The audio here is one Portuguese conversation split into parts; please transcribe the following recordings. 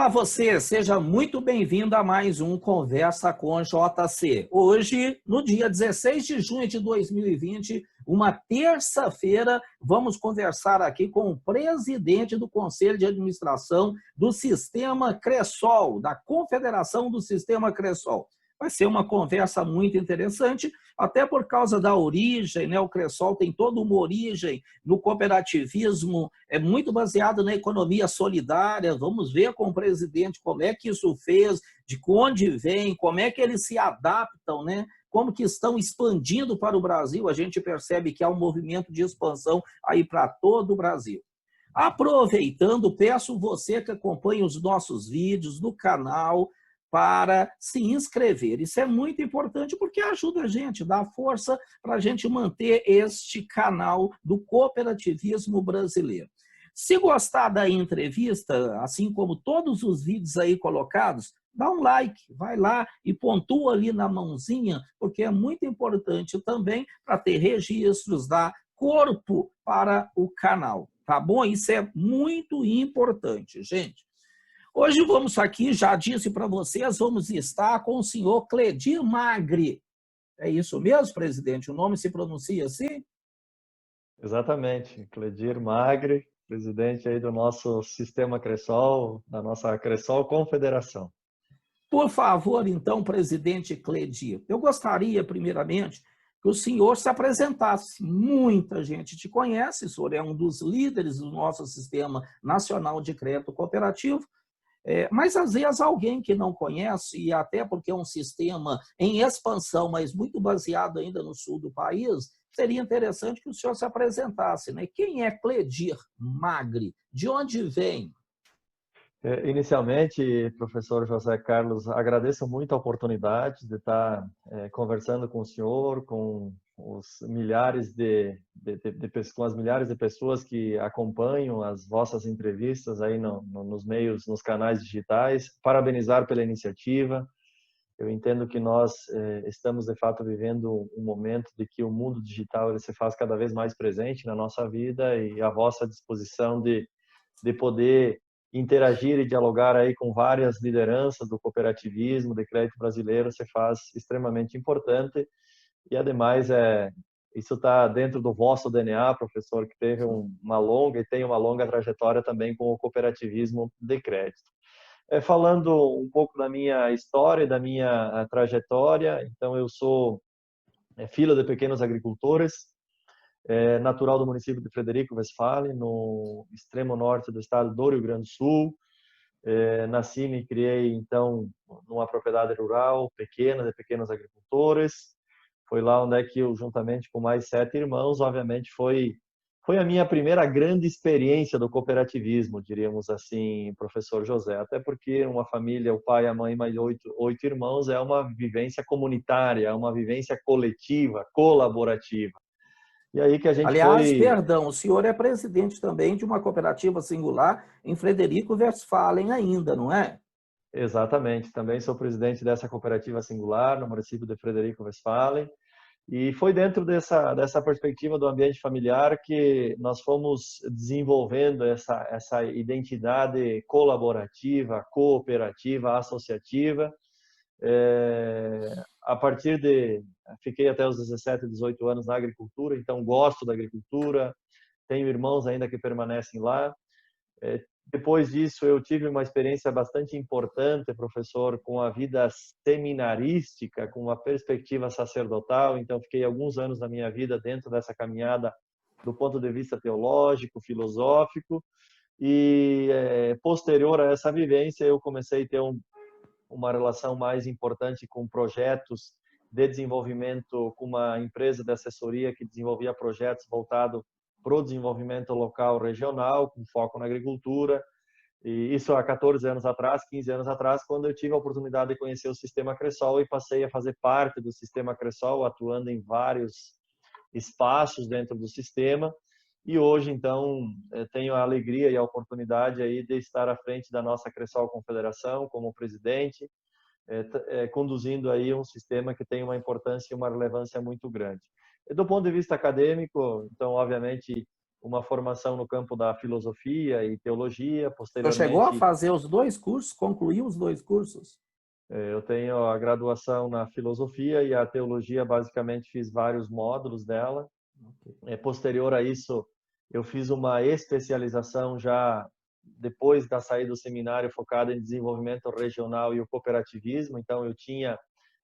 Olá você, seja muito bem-vindo a mais um Conversa com JC. Hoje, no dia 16 de junho de 2020, uma terça-feira, vamos conversar aqui com o presidente do Conselho de Administração do Sistema Cressol, da Confederação do Sistema Cressol. Vai ser uma conversa muito interessante, até por causa da origem, né? O Cressol tem toda uma origem no cooperativismo, é muito baseado na economia solidária. Vamos ver com o presidente como é que isso fez, de onde vem, como é que eles se adaptam, né? Como que estão expandindo para o Brasil. A gente percebe que há um movimento de expansão aí para todo o Brasil. Aproveitando, peço você que acompanha os nossos vídeos no canal, para se inscrever. Isso é muito importante porque ajuda a gente, dá força para a gente manter este canal do cooperativismo brasileiro. Se gostar da entrevista, assim como todos os vídeos aí colocados, dá um like, vai lá e pontua ali na mãozinha, porque é muito importante também para ter registros, dar corpo para o canal, tá bom? Isso é muito importante, gente. Hoje vamos aqui, já disse para vocês, vamos estar com o senhor Cledir Magri. É isso mesmo, presidente? O nome se pronuncia assim? Exatamente, Cledir Magri, presidente aí do nosso Sistema Cressol, da nossa Cressol Confederação. Por favor, então, presidente Cledir, eu gostaria, primeiramente, que o senhor se apresentasse. Muita gente te conhece, o senhor é um dos líderes do nosso Sistema Nacional de Crédito Cooperativo, mas às vezes alguém que não conhece, e até porque é um sistema em expansão, mas muito baseado ainda no sul do país, seria interessante que o senhor se apresentasse, né? Quem é Cledir Magri? De onde vem? Inicialmente, professor José Carlos, agradeço muito a oportunidade de estar conversando com o senhor, com os milhares com as milhares de pessoas que acompanham as vossas entrevistas aí nos meios, nos canais digitais. Parabenizar pela iniciativa. Eu entendo que nós estamos, de fato, vivendo um momento de que o mundo digital ele se faz cada vez mais presente na nossa vida e a vossa disposição de poder interagir e dialogar aí com várias lideranças do cooperativismo, de crédito brasileiro, se faz extremamente importante. E, ademais, isso está dentro do vosso DNA, professor, que teve uma longa e tem uma longa trajetória também com o cooperativismo de crédito. Falando um pouco da minha história, da minha trajetória, então eu sou filho de pequenos agricultores, natural do município de Frederico Westphalen, no extremo norte do estado do Rio Grande do Sul. Nasci e me criei, então, numa propriedade rural pequena, de pequenos agricultores. Foi lá onde é que eu, juntamente com mais 7 irmãos, obviamente foi a minha primeira grande experiência do cooperativismo, diríamos assim, professor José. Até porque uma família, o pai, a mãe, mais 8 irmãos, é uma vivência comunitária, é uma vivência coletiva, colaborativa. E aí que a gente Aliás, foi... perdão, o senhor é presidente também de uma cooperativa singular em Frederico Westphalen ainda, não é? Exatamente, também sou presidente dessa cooperativa singular no município de Frederico Westphalen. E foi dentro dessa perspectiva do ambiente familiar que nós fomos desenvolvendo essa identidade colaborativa, cooperativa, associativa. A partir fiquei até os 17, 18 anos na agricultura, então gosto da agricultura, tenho irmãos ainda que permanecem lá. Depois disso, eu tive uma experiência bastante importante, professor, com a vida seminarística, com uma perspectiva sacerdotal. Então, fiquei alguns anos da minha vida dentro dessa caminhada do ponto de vista teológico, filosófico. E, posterior a essa vivência, eu comecei a ter uma relação mais importante com projetos de desenvolvimento, com uma empresa de assessoria que desenvolvia projetos voltados para o desenvolvimento local regional, com foco na agricultura. E isso há 14 anos atrás, 15 anos atrás, quando eu tive a oportunidade de conhecer o Sistema Cressol e passei a fazer parte do Sistema Cressol, atuando em vários espaços dentro do sistema. E hoje, então, tenho a alegria e a oportunidade aí de estar à frente da nossa Cressol Confederação como presidente, conduzindo aí um sistema que tem uma importância e uma relevância muito grande. Do ponto de vista acadêmico, então, obviamente, uma formação no campo da filosofia e teologia, Você chegou a posteriormente fazer os 2 cursos, concluiu os 2 cursos? eu tenho a graduação na filosofia e a teologia, basicamente fiz vários módulos dela. Posterior a isso, eu fiz uma especialização já depois da saída do seminário focada em desenvolvimento regional e o cooperativismo. Então,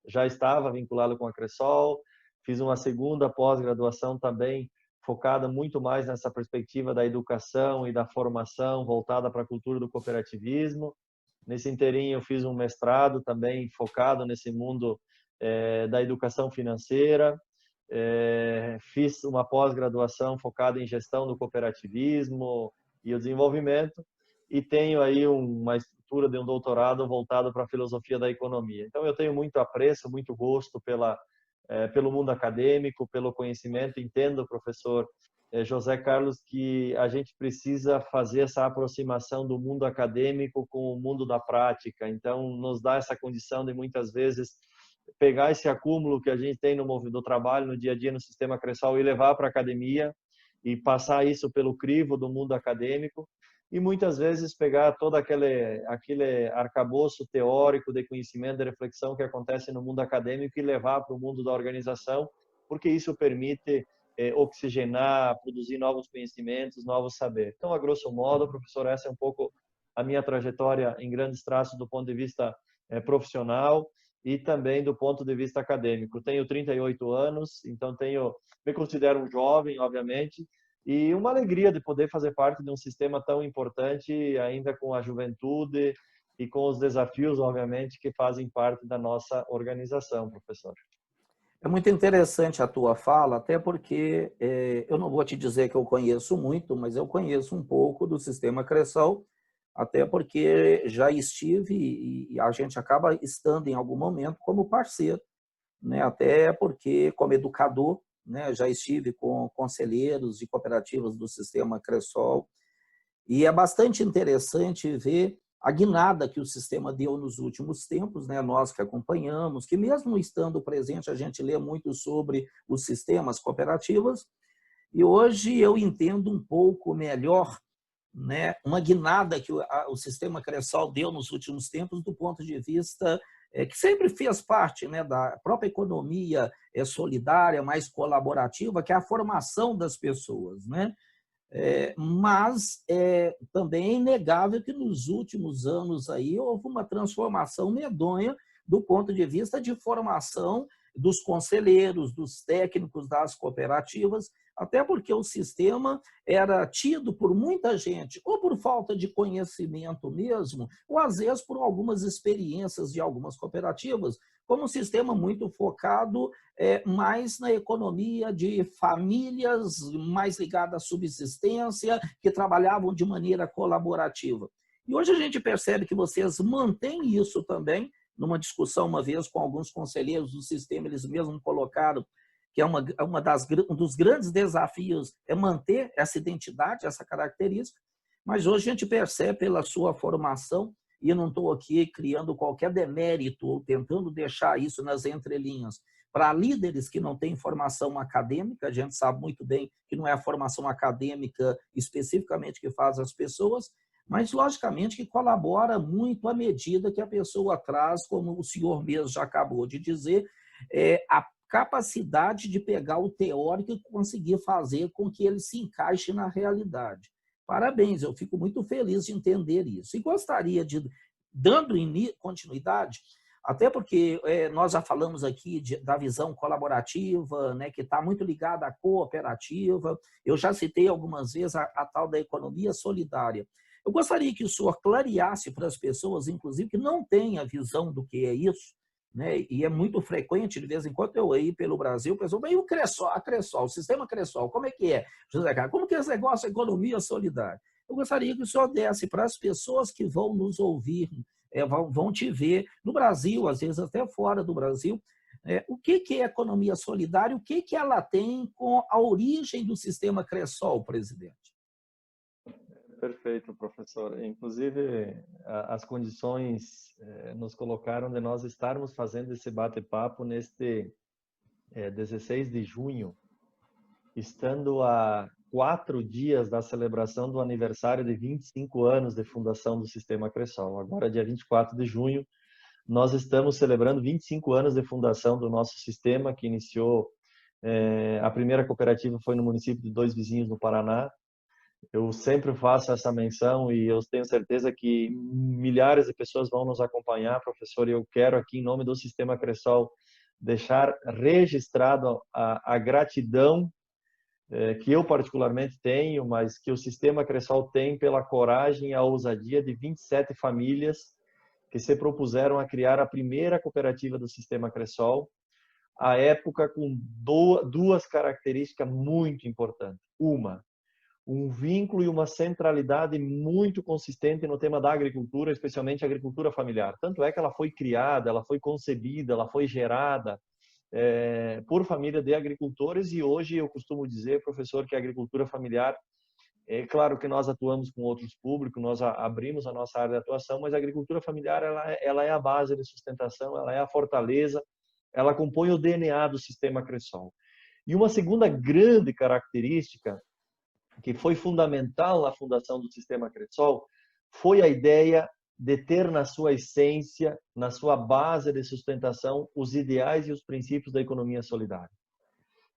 já estava vinculado com a Cressol. Fiz uma segunda pós-graduação também focada muito mais nessa perspectiva da educação e da formação voltada para a cultura do cooperativismo. Nesse inteirinho eu fiz um mestrado também focado nesse mundo da educação financeira. Fiz uma pós-graduação focada em gestão do cooperativismo e o desenvolvimento, e tenho aí uma estrutura de um doutorado voltado para a filosofia da economia. Então eu tenho muito apreço, muito gosto pelo mundo acadêmico, pelo conhecimento. Entendo, professor José Carlos, que a gente precisa fazer essa aproximação do mundo acadêmico com o mundo da prática. Então nos dá essa condição de muitas vezes pegar esse acúmulo que a gente tem do trabalho no dia a dia no sistema Cressol e levar para a academia e passar isso pelo crivo do mundo acadêmico, e muitas vezes pegar todo aquele arcabouço teórico de conhecimento, de reflexão que acontece no mundo acadêmico e levar para o mundo da organização, porque isso permite oxigenar, produzir novos conhecimentos, novos saberes. Então, a grosso modo, professor, essa é um pouco a minha trajetória em grandes traços do ponto de vista profissional e também do ponto de vista acadêmico. Tenho 38 anos, então me considero um jovem, obviamente, e uma alegria de poder fazer parte de um sistema tão importante, ainda com a juventude e com os desafios, obviamente, que fazem parte da nossa organização, professor. É muito interessante a tua fala, até porque eu não vou te dizer que eu conheço muito, mas eu conheço um pouco do sistema Cressol, até porque já estive e a gente acaba estando em algum momento como parceiro, né? Até porque, como educador, né, já estive com conselheiros de cooperativas do sistema Cressol, e é bastante interessante ver a guinada que o sistema deu nos últimos tempos, né? Nós que acompanhamos, que mesmo estando presente, a gente lê muito sobre os sistemas cooperativas, e hoje eu entendo um pouco melhor, né, uma guinada que o sistema Cressol deu nos últimos tempos do ponto de vista que sempre fez parte, né, da própria economia solidária, mais colaborativa, que é a formação das pessoas, né? Mas também é inegável que nos últimos anos aí houve uma transformação medonha do ponto de vista de formação dos conselheiros, dos técnicos das cooperativas, até porque o sistema era tido por muita gente, ou por falta de conhecimento mesmo, ou às vezes por algumas experiências de algumas cooperativas, como um sistema muito focado mais na economia de famílias, mais ligada à subsistência, que trabalhavam de maneira colaborativa. E hoje a gente percebe que vocês mantêm isso também. Numa discussão uma vez com alguns conselheiros do sistema, eles mesmos colocaram que é um dos grandes desafios é manter essa identidade, essa característica, mas hoje a gente percebe pela sua formação, e eu não estou aqui criando qualquer demérito ou tentando deixar isso nas entrelinhas, para líderes que não têm formação acadêmica, a gente sabe muito bem que não é a formação acadêmica especificamente que faz as pessoas, mas logicamente que colabora muito à medida que a pessoa traz, como o senhor mesmo já acabou de dizer, a capacidade de pegar o teórico e conseguir fazer com que ele se encaixe na realidade. Parabéns, eu fico muito feliz de entender isso. E gostaria de, dando continuidade, até porque nós já falamos aqui da visão colaborativa, né, que está muito ligada à cooperativa. Eu já citei algumas vezes a tal da economia solidária. Eu gostaria que o senhor clareasse para as pessoas, inclusive, que não têm a visão do que é isso, né? E é muito frequente, de vez em quando, eu ir pelo Brasil, o pessoal, e o Cressol, a Cressol, o sistema Cressol, como é que é, José Carlos? Como que é esse negócio de economia solidária? Eu gostaria que o senhor desse para as pessoas que vão nos ouvir, vão te ver no Brasil, às vezes até fora do Brasil, o que é economia solidária, o que ela tem com a origem do sistema Cressol, presidente? Perfeito, professor. Inclusive, as condições nos colocaram de nós estarmos fazendo esse bate-papo neste 16 de junho, estando a 4 dias da celebração do aniversário de 25 anos de fundação do Sistema Cressol. Agora, dia 24 de junho, nós estamos celebrando 25 anos de fundação do nosso sistema, que iniciou, a primeira cooperativa foi no município de Dois Vizinhos, no Paraná. Eu sempre faço essa menção e eu tenho certeza que milhares de pessoas vão nos acompanhar, professor, e eu quero aqui, em nome do Sistema Cressol, deixar registrado a gratidão que eu particularmente tenho, mas que o Sistema Cressol tem pela coragem e a ousadia de 27 famílias que se propuseram a criar a primeira cooperativa do Sistema Cressol, à época com duas características muito importantes. Um vínculo e uma centralidade muito consistente no tema da agricultura, especialmente a agricultura familiar. Tanto é que ela foi criada, ela foi concebida, ela foi gerada por família de agricultores, e hoje eu costumo dizer, professor, que a agricultura familiar, é claro que nós atuamos com outros públicos, nós abrimos a nossa área de atuação, mas a agricultura familiar ela é a base de sustentação, ela é a fortaleza, ela compõe o DNA do Sistema Cressol. E uma segunda grande característica que foi fundamental na fundação do Sistema Cressol foi a ideia de ter na sua essência, na sua base de sustentação, os ideais e os princípios da economia solidária,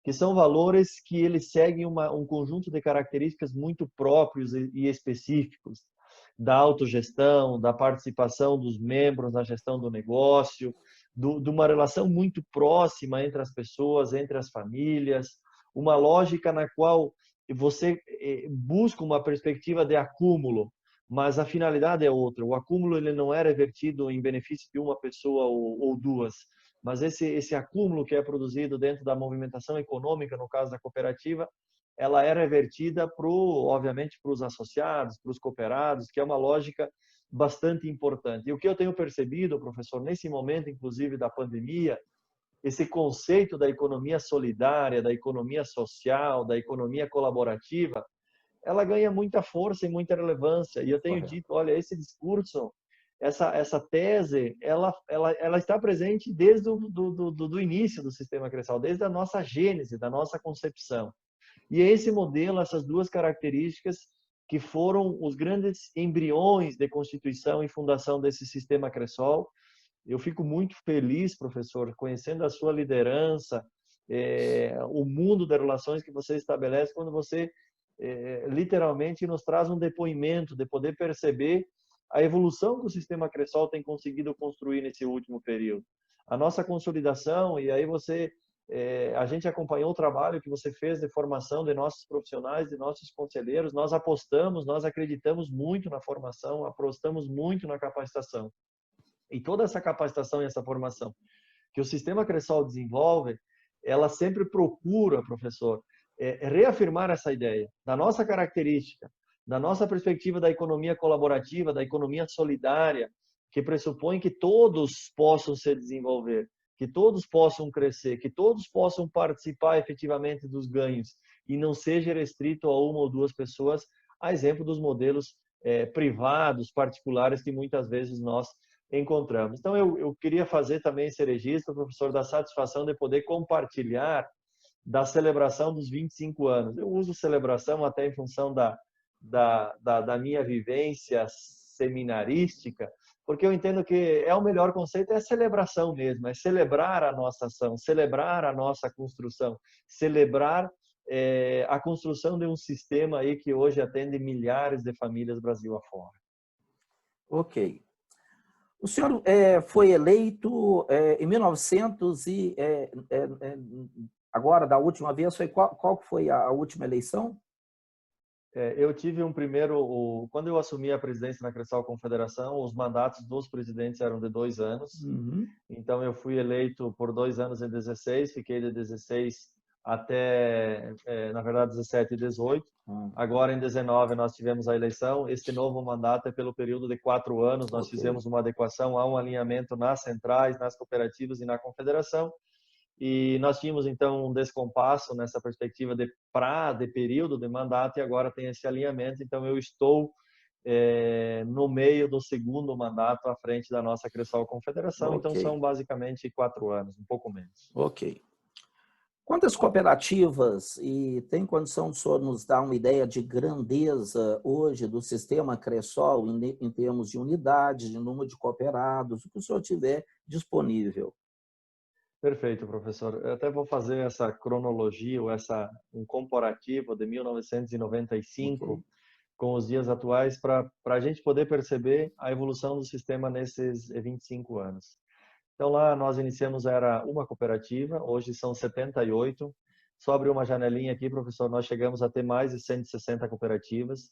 que são valores que eles seguem um conjunto de características muito próprios e específicos, da autogestão, da participação dos membros na gestão do negócio, de uma relação muito próxima entre as pessoas, entre as famílias, uma lógica na qual você busca uma perspectiva de acúmulo, mas a finalidade é outra. O acúmulo ele não é revertido em benefício de uma pessoa ou duas, mas esse acúmulo que é produzido dentro da movimentação econômica, no caso da cooperativa, ela é revertida, obviamente, para os associados, para os cooperados, que é uma lógica bastante importante. E o que eu tenho percebido, professor, nesse momento, inclusive, da pandemia, esse conceito da economia solidária, da economia social, da economia colaborativa, ela ganha muita força e muita relevância. E eu tenho dito, olha, esse discurso, essa tese, ela está presente desde do início do Sistema Cressol, desde a nossa gênese, da nossa concepção. E é esse modelo, essas duas características, que foram os grandes embriões de constituição e fundação desse Sistema Cressol. Eu fico muito feliz, professor, conhecendo a sua liderança, o mundo das relações que você estabelece quando você literalmente nos traz um depoimento de poder perceber a evolução que o Sistema Cressol tem conseguido construir nesse último período. A nossa consolidação, e aí a gente acompanhou o trabalho que você fez de formação de nossos profissionais, de nossos conselheiros, nós apostamos, nós acreditamos muito na formação, apostamos muito na capacitação. E toda essa capacitação e essa formação que o Sistema Cressol desenvolve, ela sempre procura, professor, reafirmar essa ideia da nossa característica, da nossa perspectiva da economia colaborativa, da economia solidária, que pressupõe que todos possam se desenvolver, que todos possam crescer, que todos possam participar efetivamente dos ganhos e não seja restrito a uma ou duas pessoas, a exemplo dos modelos privados, particulares, que muitas vezes nós encontramos. Então, eu queria fazer também esse registro, professor, da satisfação de poder compartilhar da celebração dos 25 anos. Eu uso celebração até em função da minha vivência seminarística, porque eu entendo que o melhor conceito é a celebração mesmo, é celebrar a nossa ação, celebrar a nossa construção, celebrar a construção de um sistema aí que hoje atende milhares de famílias Brasil afora. Ok. O senhor foi eleito em 1900 e agora, da última vez, qual foi a última eleição? Eu tive quando eu assumi a presidência na Cressol Confederação, os mandatos dos presidentes eram de 2 anos. Uhum. Então, eu fui eleito por 2 anos em 16, fiquei de 16 até, na verdade, 17 e 18. Agora, em 19, nós tivemos a eleição. Este novo mandato é pelo período de 4 anos. Nós fizemos uma adequação a um alinhamento nas centrais, nas cooperativas e na confederação. E nós tínhamos, então, um descompasso nessa perspectiva de período de mandato, e agora tem esse alinhamento. Então, eu estou no meio do segundo mandato à frente da nossa Cressol Confederação. Então, são basicamente 4 anos, um pouco menos. Ok. Quantas cooperativas, e tem condição de o senhor nos dar uma ideia de grandeza hoje do sistema Cressol em termos de unidades, de número de cooperados, o que o senhor tiver disponível? Perfeito, professor. Eu até vou fazer essa cronologia, ou um comparativo de Ok. 1995 com os dias atuais para a gente poder perceber a evolução do sistema nesses 25 anos. Então lá nós iniciamos, era uma cooperativa, hoje são 78. Só abrir uma janelinha aqui, professor, nós chegamos a ter mais de 160 cooperativas.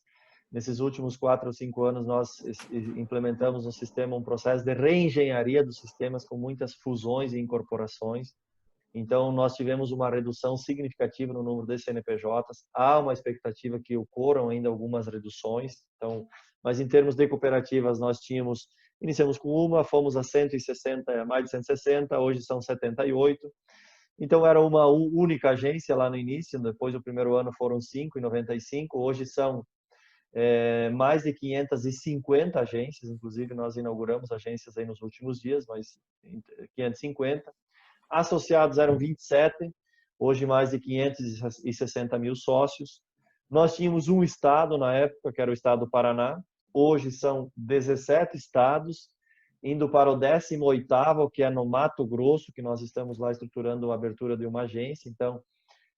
Nesses últimos 4 ou 5 anos nós implementamos um sistema, um processo de reengenharia dos sistemas com muitas fusões e incorporações. Então, nós tivemos uma redução significativa no número de CNPJs. Há uma expectativa que ocorram ainda algumas reduções. Então, mas em termos de cooperativas, iniciamos com uma, fomos a 160, mais de 160, hoje são 78. Então, era uma única agência lá no início, depois do primeiro ano foram 5 em 95, hoje são mais de 550 agências, inclusive nós inauguramos agências aí nos últimos dias, mas 550. Associados eram 27, hoje mais de 560 mil sócios. Nós tínhamos um estado na época, que era o estado do Paraná. Hoje são 17 estados, indo para o 18º, que é no Mato Grosso, que nós estamos lá estruturando a abertura de uma agência. Então,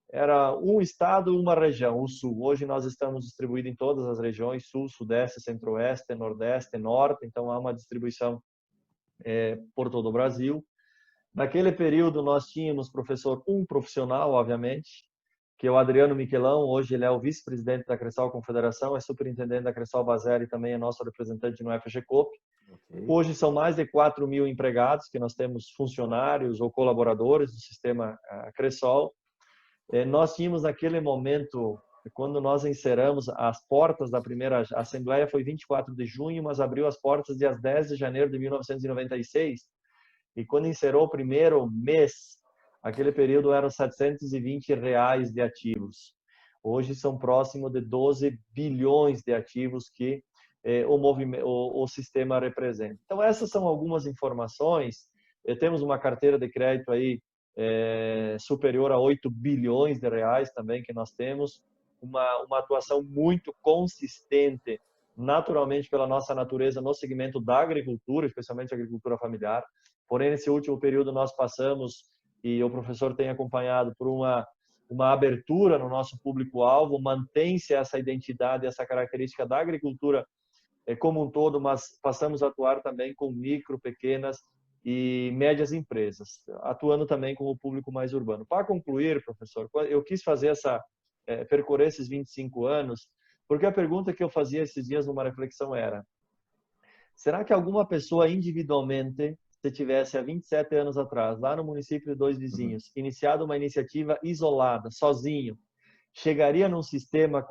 era um estado, uma região, o Sul. Hoje nós estamos distribuídos em todas as regiões, Sul, Sudeste, Centro-Oeste, Nordeste, Norte. Então, há uma distribuição por todo o Brasil. Naquele período, nós tínhamos, professor, um profissional, obviamente, que é o Adriano Miquelão. Hoje ele é o vice-presidente da Cressol Confederação, é superintendente da Cressol Bazeli e também é nosso representante no FGCOP. Ok. Hoje são mais de 4 mil empregados, que nós temos funcionários ou colaboradores do sistema Cressol. Nós tínhamos naquele momento, quando nós encerramos as portas da primeira assembleia, foi 24 de junho, mas abriu as portas dia 10 de janeiro de 1996. E quando encerrou o primeiro mês, aquele período eram R$ 720 de ativos. Hoje são próximo de 12 bilhões de ativos que o sistema representa. Então, essas são algumas informações. Temos uma carteira de crédito aí superior a 8 bilhões de reais também que nós temos. Uma atuação muito consistente, naturalmente pela nossa natureza no segmento da agricultura, especialmente a agricultura familiar. Porém, nesse último período nós passamos, e o professor tem acompanhado, por uma abertura no nosso público-alvo. Mantém-se essa identidade, essa característica da agricultura como um todo, mas passamos a atuar também com micro, pequenas e médias empresas, atuando também com o público mais urbano. Para concluir, professor, eu quis fazer percorrer esses 25 anos, porque a pergunta que eu fazia esses dias numa reflexão era: será que alguma pessoa individualmente, se tivesse há 27 anos atrás, lá no município de Dois Vizinhos, iniciado uma iniciativa isolada, sozinho, chegaria num sistema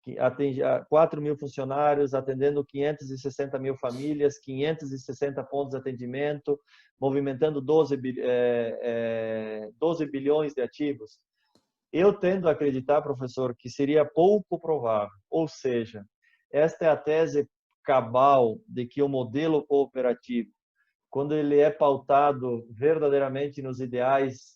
que atende 4 mil funcionários, atendendo 560 mil famílias, 560 pontos de atendimento, movimentando 12 bilhões de ativos? Eu tendo a acreditar, professor, que seria pouco provável. Ou seja, esta é a tese cabal de que o modelo cooperativo, quando ele é pautado verdadeiramente nos ideais,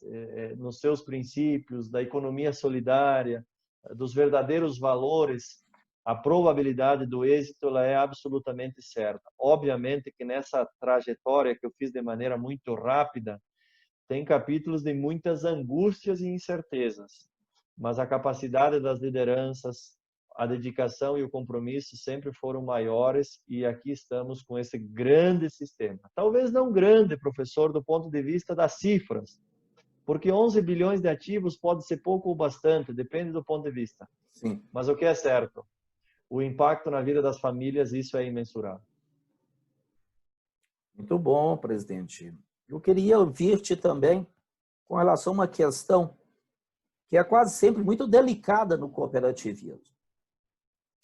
nos seus princípios da economia solidária, dos verdadeiros valores, a probabilidade do êxito ela é absolutamente certa. Obviamente que nessa trajetória que eu fiz de maneira muito rápida, tem capítulos de muitas angústias e incertezas, mas a capacidade das lideranças, a dedicação e o compromisso sempre foram maiores, e aqui estamos com esse grande sistema. Talvez não grande, professor, do ponto de vista das cifras, porque 11 bilhões de ativos pode ser pouco ou bastante, depende do ponto de vista. Sim. Mas o que é certo? O impacto na vida das famílias, isso é imensurável. Muito bom, presidente. Eu queria ouvir-te também com relação a uma questão que é quase sempre muito delicada no cooperativismo.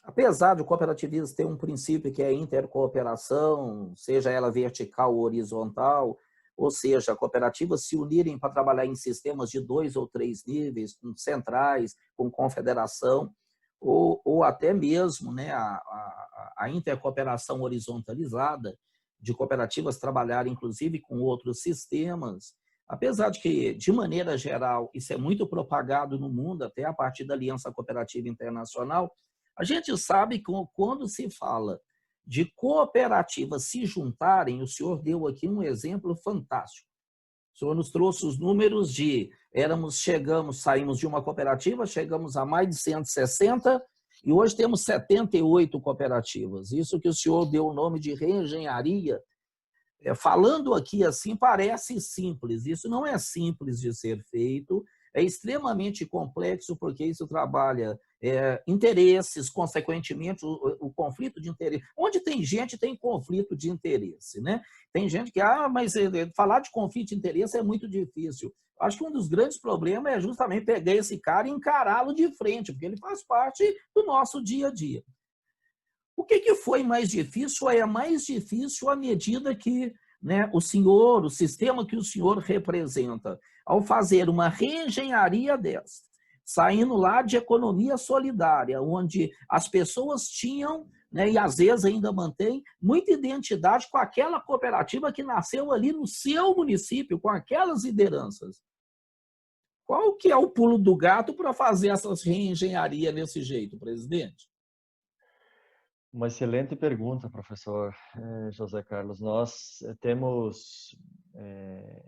Apesar de o cooperativismo ter um princípio que é a intercooperação, seja ela vertical ou horizontal, ou seja, cooperativas se unirem para trabalhar em sistemas de 2 ou 3 níveis, com centrais, com confederação, ou até mesmo, né, a intercooperação horizontalizada, de cooperativas trabalharem inclusive com outros sistemas. Apesar de que, de maneira geral, isso é muito propagado no mundo, até a partir da Aliança Cooperativa Internacional, a gente sabe que quando se fala de cooperativas se juntarem, o senhor deu aqui um exemplo fantástico. O senhor nos trouxe os números de saímos de uma cooperativa, chegamos a mais de 160 e hoje temos 78 cooperativas. Isso que o senhor deu o nome de reengenharia. Falando aqui assim, parece simples. Isso não é simples de ser feito, é extremamente complexo, porque isso trabalha interesses, consequentemente, o conflito de interesse. Onde tem gente, tem conflito de interesse, né? Tem gente que, mas falar de conflito de interesse é muito difícil. Acho que um dos grandes problemas é justamente pegar esse cara e encará-lo de frente, porque ele faz parte do nosso dia a dia. O que foi mais difícil? É mais difícil à medida que, né, o sistema que o senhor representa, ao fazer uma reengenharia dessa, saindo lá de economia solidária, onde as pessoas tinham, né, e às vezes ainda mantém, muita identidade com aquela cooperativa que nasceu ali no seu município, com aquelas lideranças. Qual que é o pulo do gato para fazer essas reengenharias desse jeito, presidente? Uma excelente pergunta, professor José Carlos. Nós temos,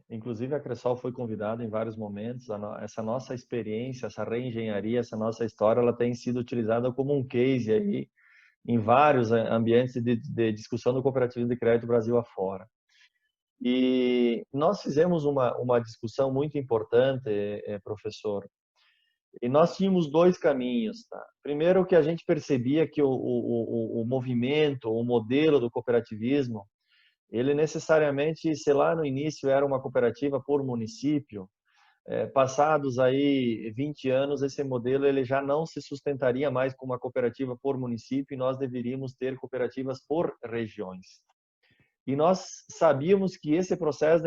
inclusive a Cressol foi convidada em vários momentos, essa nossa experiência, essa reengenharia, essa nossa história, ela tem sido utilizada como um case aí em vários ambientes de discussão do cooperativismo de crédito Brasil afora. E nós fizemos uma discussão muito importante, professor. E nós tínhamos dois caminhos, tá? Primeiro, que a gente percebia que o movimento, o modelo do cooperativismo, ele necessariamente, sei lá, no início era uma cooperativa por município. Passados aí 20 anos, esse modelo ele já não se sustentaria mais como uma cooperativa por município e nós deveríamos ter cooperativas por regiões. E nós sabíamos que esse processo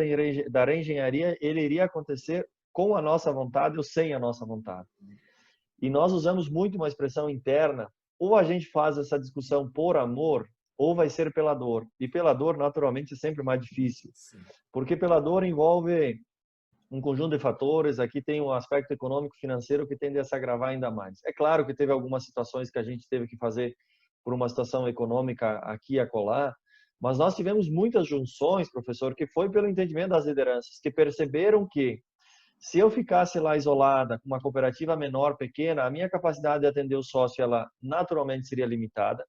da reengenharia ele iria acontecer com a nossa vontade ou sem a nossa vontade. E nós usamos muito uma expressão interna, ou a gente faz essa discussão por amor, ou vai ser pela dor. E pela dor, naturalmente, é sempre mais difícil. Porque pela dor envolve um conjunto de fatores, aqui tem um aspecto econômico financeiro que tende a se agravar ainda mais. É claro que teve algumas situações que a gente teve que fazer por uma situação econômica aqui e acolá, mas nós tivemos muitas junções, professor, que foi pelo entendimento das lideranças, que perceberam que se eu ficasse lá isolada, com uma cooperativa menor, pequena, a minha capacidade de atender o sócio, ela naturalmente seria limitada,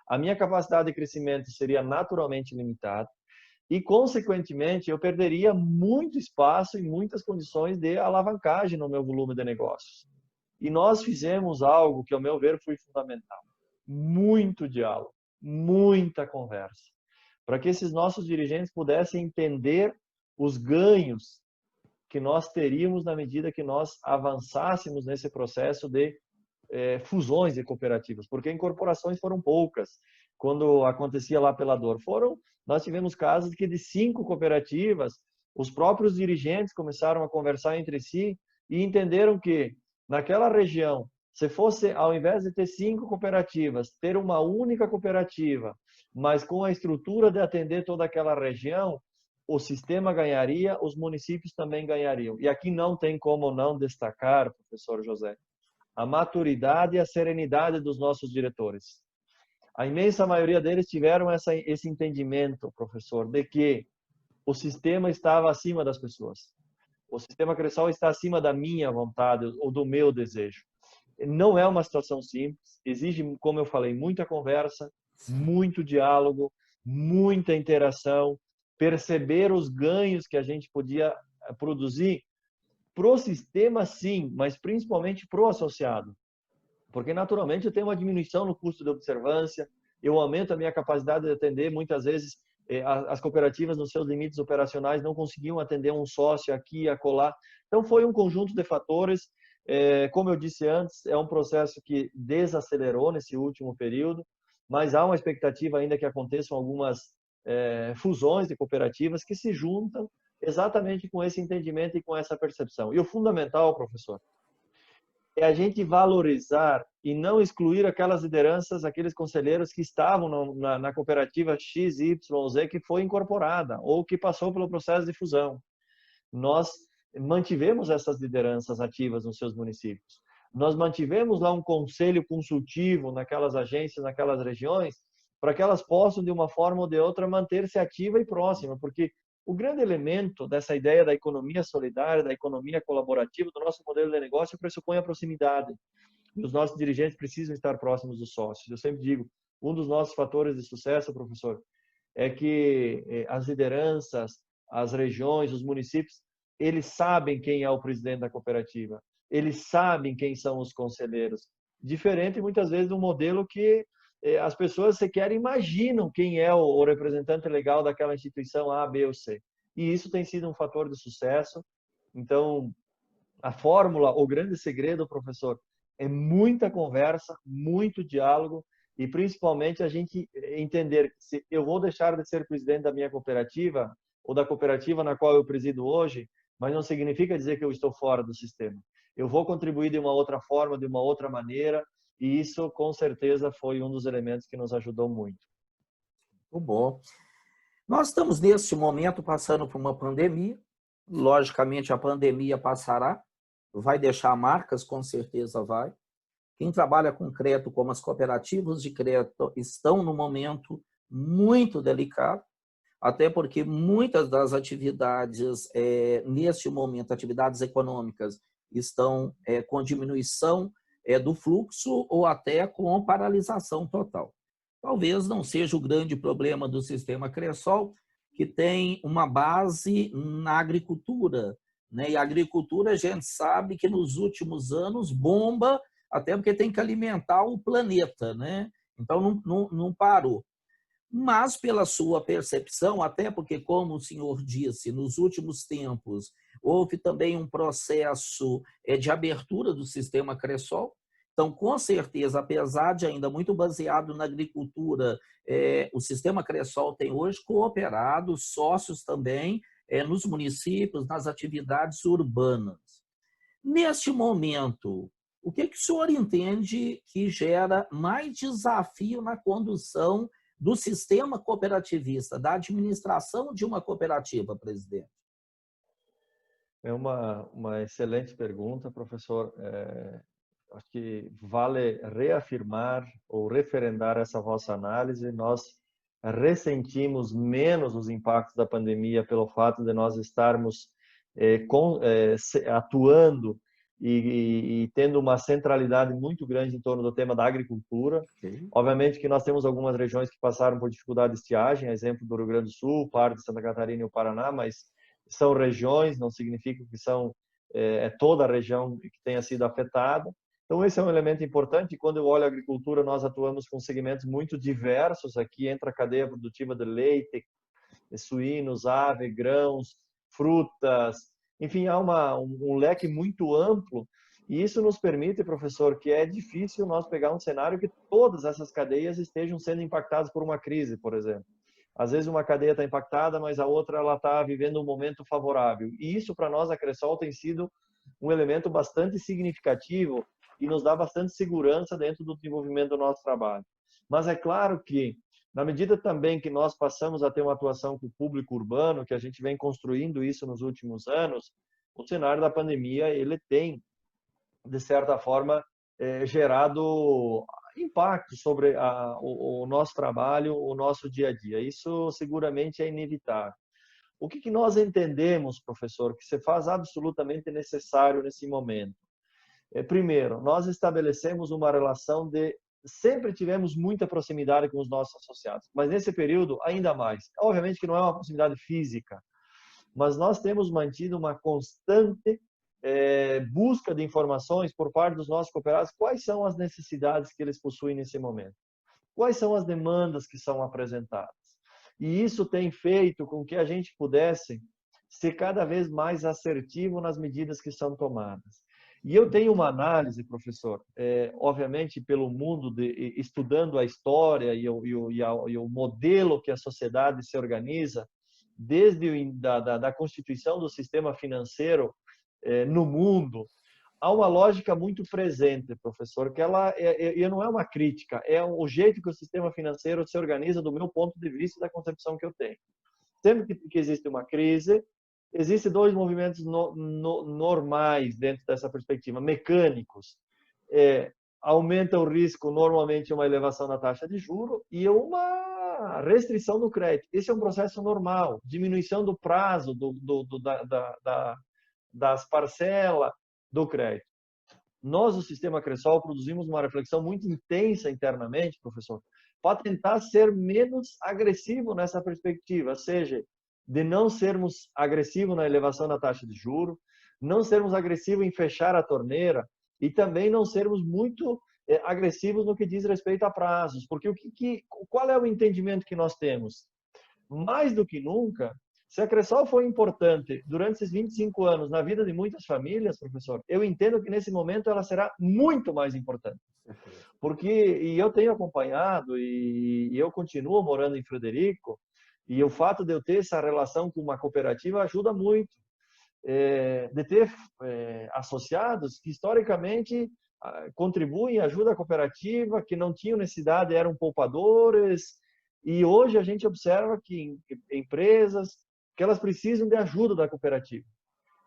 a minha capacidade de crescimento seria naturalmente limitada e, consequentemente, eu perderia muito espaço e muitas condições de alavancagem no meu volume de negócios. E nós fizemos algo que, ao meu ver, foi fundamental. Muito diálogo, muita conversa, para que esses nossos dirigentes pudessem entender os ganhos que nós teríamos na medida que nós avançássemos nesse processo de fusões de cooperativas, porque incorporações foram poucas. Quando acontecia lá pela dor, nós tivemos casos que de 5 cooperativas, os próprios dirigentes começaram a conversar entre si e entenderam que naquela região, se fosse, ao invés de ter 5 cooperativas, ter uma única cooperativa, mas com a estrutura de atender toda aquela região, o sistema ganharia, os municípios também ganhariam. E aqui não tem como não destacar, professor José, a maturidade e a serenidade dos nossos diretores. A imensa maioria deles tiveram esse entendimento, professor, de que o sistema estava acima das pessoas. O sistema Cressol está acima da minha vontade ou do meu desejo. Não é uma situação simples, exige, como eu falei, muita conversa, muito diálogo, muita interação, perceber os ganhos que a gente podia produzir para o sistema, sim, mas principalmente para o associado. Porque, naturalmente, eu tenho uma diminuição no custo de observância, eu aumento a minha capacidade de atender. Muitas vezes, as cooperativas, nos seus limites operacionais, não conseguiam atender um sócio aqui e acolá. Então, foi um conjunto de fatores. Como eu disse antes, é um processo que desacelerou nesse último período, mas há uma expectativa ainda que aconteçam algumas fusões de cooperativas que se juntam exatamente com esse entendimento e com essa percepção. E o fundamental, professor, é a gente valorizar e não excluir aquelas lideranças, aqueles conselheiros que estavam na cooperativa XYZ que foi incorporada ou que passou pelo processo de fusão. nós mantivemos essas lideranças ativas nos seus municípios. Nós mantivemos lá um conselho consultivo naquelas agências, naquelas regiões, para que elas possam, de uma forma ou de outra, manter-se ativa e próxima, porque o grande elemento dessa ideia da economia solidária, da economia colaborativa, do nosso modelo de negócio, pressupõe a proximidade. E os nossos dirigentes precisam estar próximos dos sócios. Eu sempre digo, um dos nossos fatores de sucesso, professor, é que as lideranças, as regiões, os municípios, eles sabem quem é o presidente da cooperativa, eles sabem quem são os conselheiros. Diferente, muitas vezes, do modelo que as pessoas sequer imaginam quem é o representante legal daquela instituição A, B ou C. E isso tem sido um fator de sucesso. Então, a fórmula, o grande segredo, professor, é muita conversa, muito diálogo e principalmente a gente entender que se eu vou deixar de ser presidente da minha cooperativa ou da cooperativa na qual eu presido hoje, mas não significa dizer que eu estou fora do sistema. Eu vou contribuir de uma outra forma, de uma outra maneira, e isso com certeza foi um dos elementos que nos ajudou muito. Muito bom. Nós estamos nesse momento passando por uma pandemia. Logicamente a pandemia passará, vai deixar marcas, com certeza vai. Quem trabalha com crédito, como as cooperativas de crédito, estão no momento muito delicado, até porque muitas das atividades, neste momento, atividades econômicas, estão com diminuição do fluxo ou até com paralisação total. Talvez não seja o grande problema do sistema Cressol, que tem uma base na agricultura, né? E a agricultura, a gente sabe que nos últimos anos bomba, até porque tem que alimentar o planeta, né? Então não parou. Mas pela sua percepção, até porque, como o senhor disse, nos últimos tempos houve também um processo de abertura do sistema Cressol. Então, com certeza, apesar de ainda muito baseado na agricultura, o sistema Cressol tem hoje cooperado, sócios também, nos municípios, nas atividades urbanas. Neste momento, o que o senhor entende que gera mais desafio na condução do sistema cooperativista, da administração de uma cooperativa, presidente? É uma excelente pergunta, professor. Acho que vale reafirmar ou referendar essa vossa análise. Nós ressentimos menos os impactos da pandemia pelo fato de nós estarmos atuando e tendo uma centralidade muito grande em torno do tema da agricultura. Okay. Obviamente que nós temos algumas regiões que passaram por dificuldade de estiagem, exemplo do Rio Grande do Sul, parte de Santa Catarina e o Paraná, mas são regiões, não significa que são toda a região que tenha sido afetada. Então, esse é um elemento importante. E quando eu olho a agricultura, nós atuamos com segmentos muito diversos. Aqui entra a cadeia produtiva de leite, suínos, ave, grãos, frutas. Enfim, há um leque muito amplo. E isso nos permite, professor, que é difícil nós pegar um cenário que todas essas cadeias estejam sendo impactadas por uma crise, por exemplo. Às vezes uma cadeia está impactada, mas a outra ela está vivendo um momento favorável. E isso, para nós, a Cressol, tem sido um elemento bastante significativo e nos dá bastante segurança dentro do desenvolvimento do nosso trabalho. Mas é claro que, na medida também que nós passamos a ter uma atuação com o público urbano, que a gente vem construindo isso nos últimos anos, o cenário da pandemia, ele tem, de certa forma, gerado impacto sobre o nosso trabalho, o nosso dia a dia. Isso seguramente é inevitável. O que nós entendemos, professor, que se faz absolutamente necessário nesse momento? Primeiro, nós estabelecemos uma relação sempre tivemos muita proximidade com os nossos associados, mas nesse período ainda mais. Obviamente que não é uma proximidade física, mas nós temos mantido uma constante busca de informações por parte dos nossos cooperados. Quais são as necessidades que eles possuem nesse momento? Quais são as demandas que são apresentadas? E isso tem feito com que a gente pudesse ser cada vez mais assertivo nas medidas que são tomadas. E eu tenho uma análise, professor, obviamente pelo mundo, estudando a história e o modelo que a sociedade se organiza, desde da constituição do sistema financeiro no mundo, há uma lógica muito presente, professor, que ela não é uma crítica, é o jeito que o sistema financeiro se organiza do meu ponto de vista e da concepção que eu tenho. Sempre que existe uma crise, Existem dois movimentos normais dentro dessa perspectiva, mecânicos. Aumenta o risco, normalmente, uma elevação na taxa de juros e uma restrição do crédito. Esse é um processo normal, diminuição do prazo das parcelas do crédito. Nós, o Sistema Cressol, produzimos uma reflexão muito intensa internamente, professor, para tentar ser menos agressivo nessa perspectiva, ou seja, de não sermos agressivos na elevação da taxa de juros, não sermos agressivos em fechar a torneira e também não sermos muito agressivos no que diz respeito a prazos, porque qual é o entendimento que nós temos? Mais do que nunca, se a Cressol foi importante durante esses 25 anos na vida de muitas famílias, professor, eu entendo que nesse momento ela será muito mais importante. Porque, e eu tenho acompanhado, e eu continuo morando em Frederico, e o fato de eu ter essa relação com uma cooperativa ajuda muito. De ter associados que, historicamente, contribuem, ajudam a cooperativa, que não tinham necessidade, eram poupadores, e hoje a gente observa que empresas, que elas precisam de ajuda da cooperativa.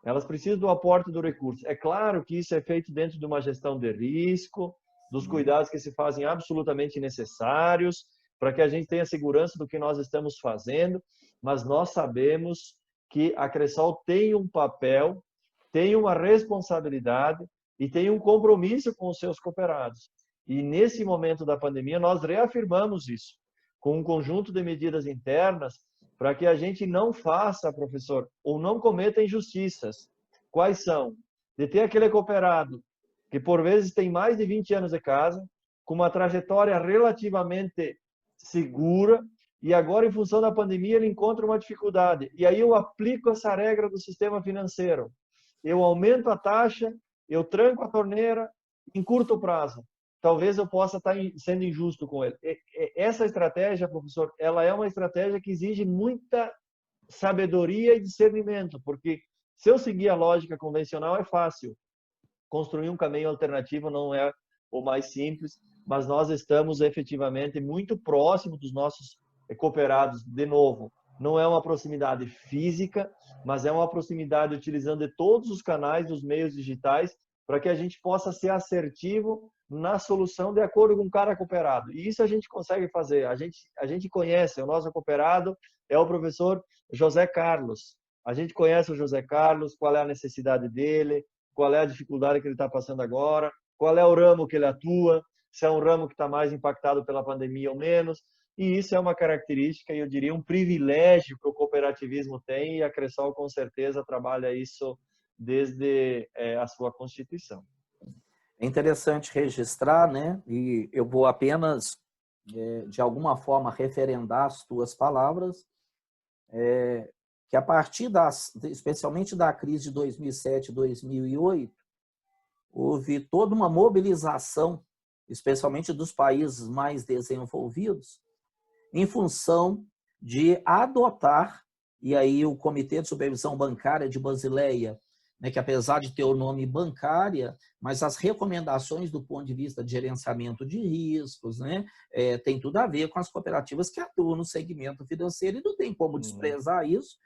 Elas precisam do aporte do recurso. É claro que isso é feito dentro de uma gestão de risco, dos cuidados que se fazem absolutamente necessários, para que a gente tenha segurança do que nós estamos fazendo, mas nós sabemos que a Cressol tem um papel, tem uma responsabilidade e tem um compromisso com os seus cooperados. E nesse momento da pandemia, nós reafirmamos isso, com um conjunto de medidas internas, para que a gente não faça, professor, ou não cometa injustiças. Quais são? De ter aquele cooperado que, por vezes, tem mais de 20 anos de casa, com uma trajetória relativamente segura, e agora, em função da pandemia, ele encontra uma dificuldade. E aí eu aplico essa regra do sistema financeiro. Eu aumento a taxa, eu tranco a torneira em curto prazo. Talvez eu possa estar sendo injusto com ele. Essa estratégia, professor, ela é uma estratégia que exige muita sabedoria e discernimento, porque se eu seguir a lógica convencional é fácil. Construir um caminho alternativo não é o mais simples, mas nós estamos efetivamente muito próximos dos nossos cooperados. De novo, não é uma proximidade física, mas é uma proximidade utilizando de todos os canais dos meios digitais para que a gente possa ser assertivo na solução de acordo com cada cooperado. E isso a gente consegue fazer. A gente conhece, o nosso cooperado é o professor José Carlos. A gente conhece o José Carlos, qual é a necessidade dele, qual é a dificuldade que ele está passando agora, qual é o ramo que ele atua, se é um ramo que está mais impactado pela pandemia ou menos. E isso é uma característica, e eu diria um privilégio que o cooperativismo tem, e a Cressol com certeza trabalha isso desde a sua constituição. É interessante registrar, né? E eu vou apenas, de alguma forma, referendar as tuas palavras, que a partir especialmente da crise de 2007 e 2008, houve toda uma mobilização, especialmente dos países mais desenvolvidos, em função de adotar, e aí o Comitê de Supervisão Bancária de Basileia, né, que apesar de ter o nome bancária, mas as recomendações do ponto de vista de gerenciamento de riscos, né, tem tudo a ver com as cooperativas que atuam no segmento financeiro, e não tem como desprezar isso,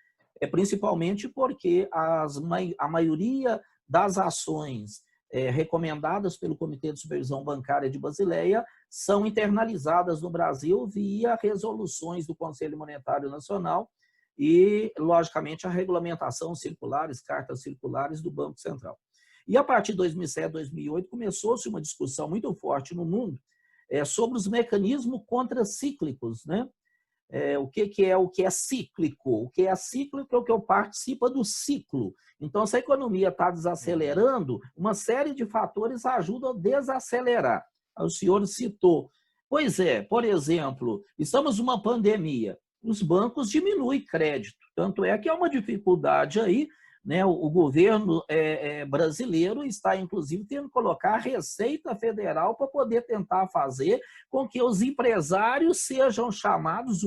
principalmente porque a maioria das ações recomendadas pelo Comitê de Supervisão Bancária de Basileia são internalizadas no Brasil via resoluções do Conselho Monetário Nacional e, logicamente, a regulamentação circulares, cartas circulares do Banco Central. E a partir de 2007, 2008, começou-se uma discussão muito forte no mundo sobre os mecanismos contracíclicos, né? O que é cíclico? O que é cíclico é o que participa do ciclo. Então, se a economia está desacelerando, uma série de fatores ajudam a desacelerar. O senhor citou. Pois é, por exemplo, estamos numa pandemia, os bancos diminuem crédito. Tanto é que há uma dificuldade aí, né? O governo brasileiro está, inclusive, tendo que colocar a Receita Federal para poder tentar fazer com que os empresários sejam chamados,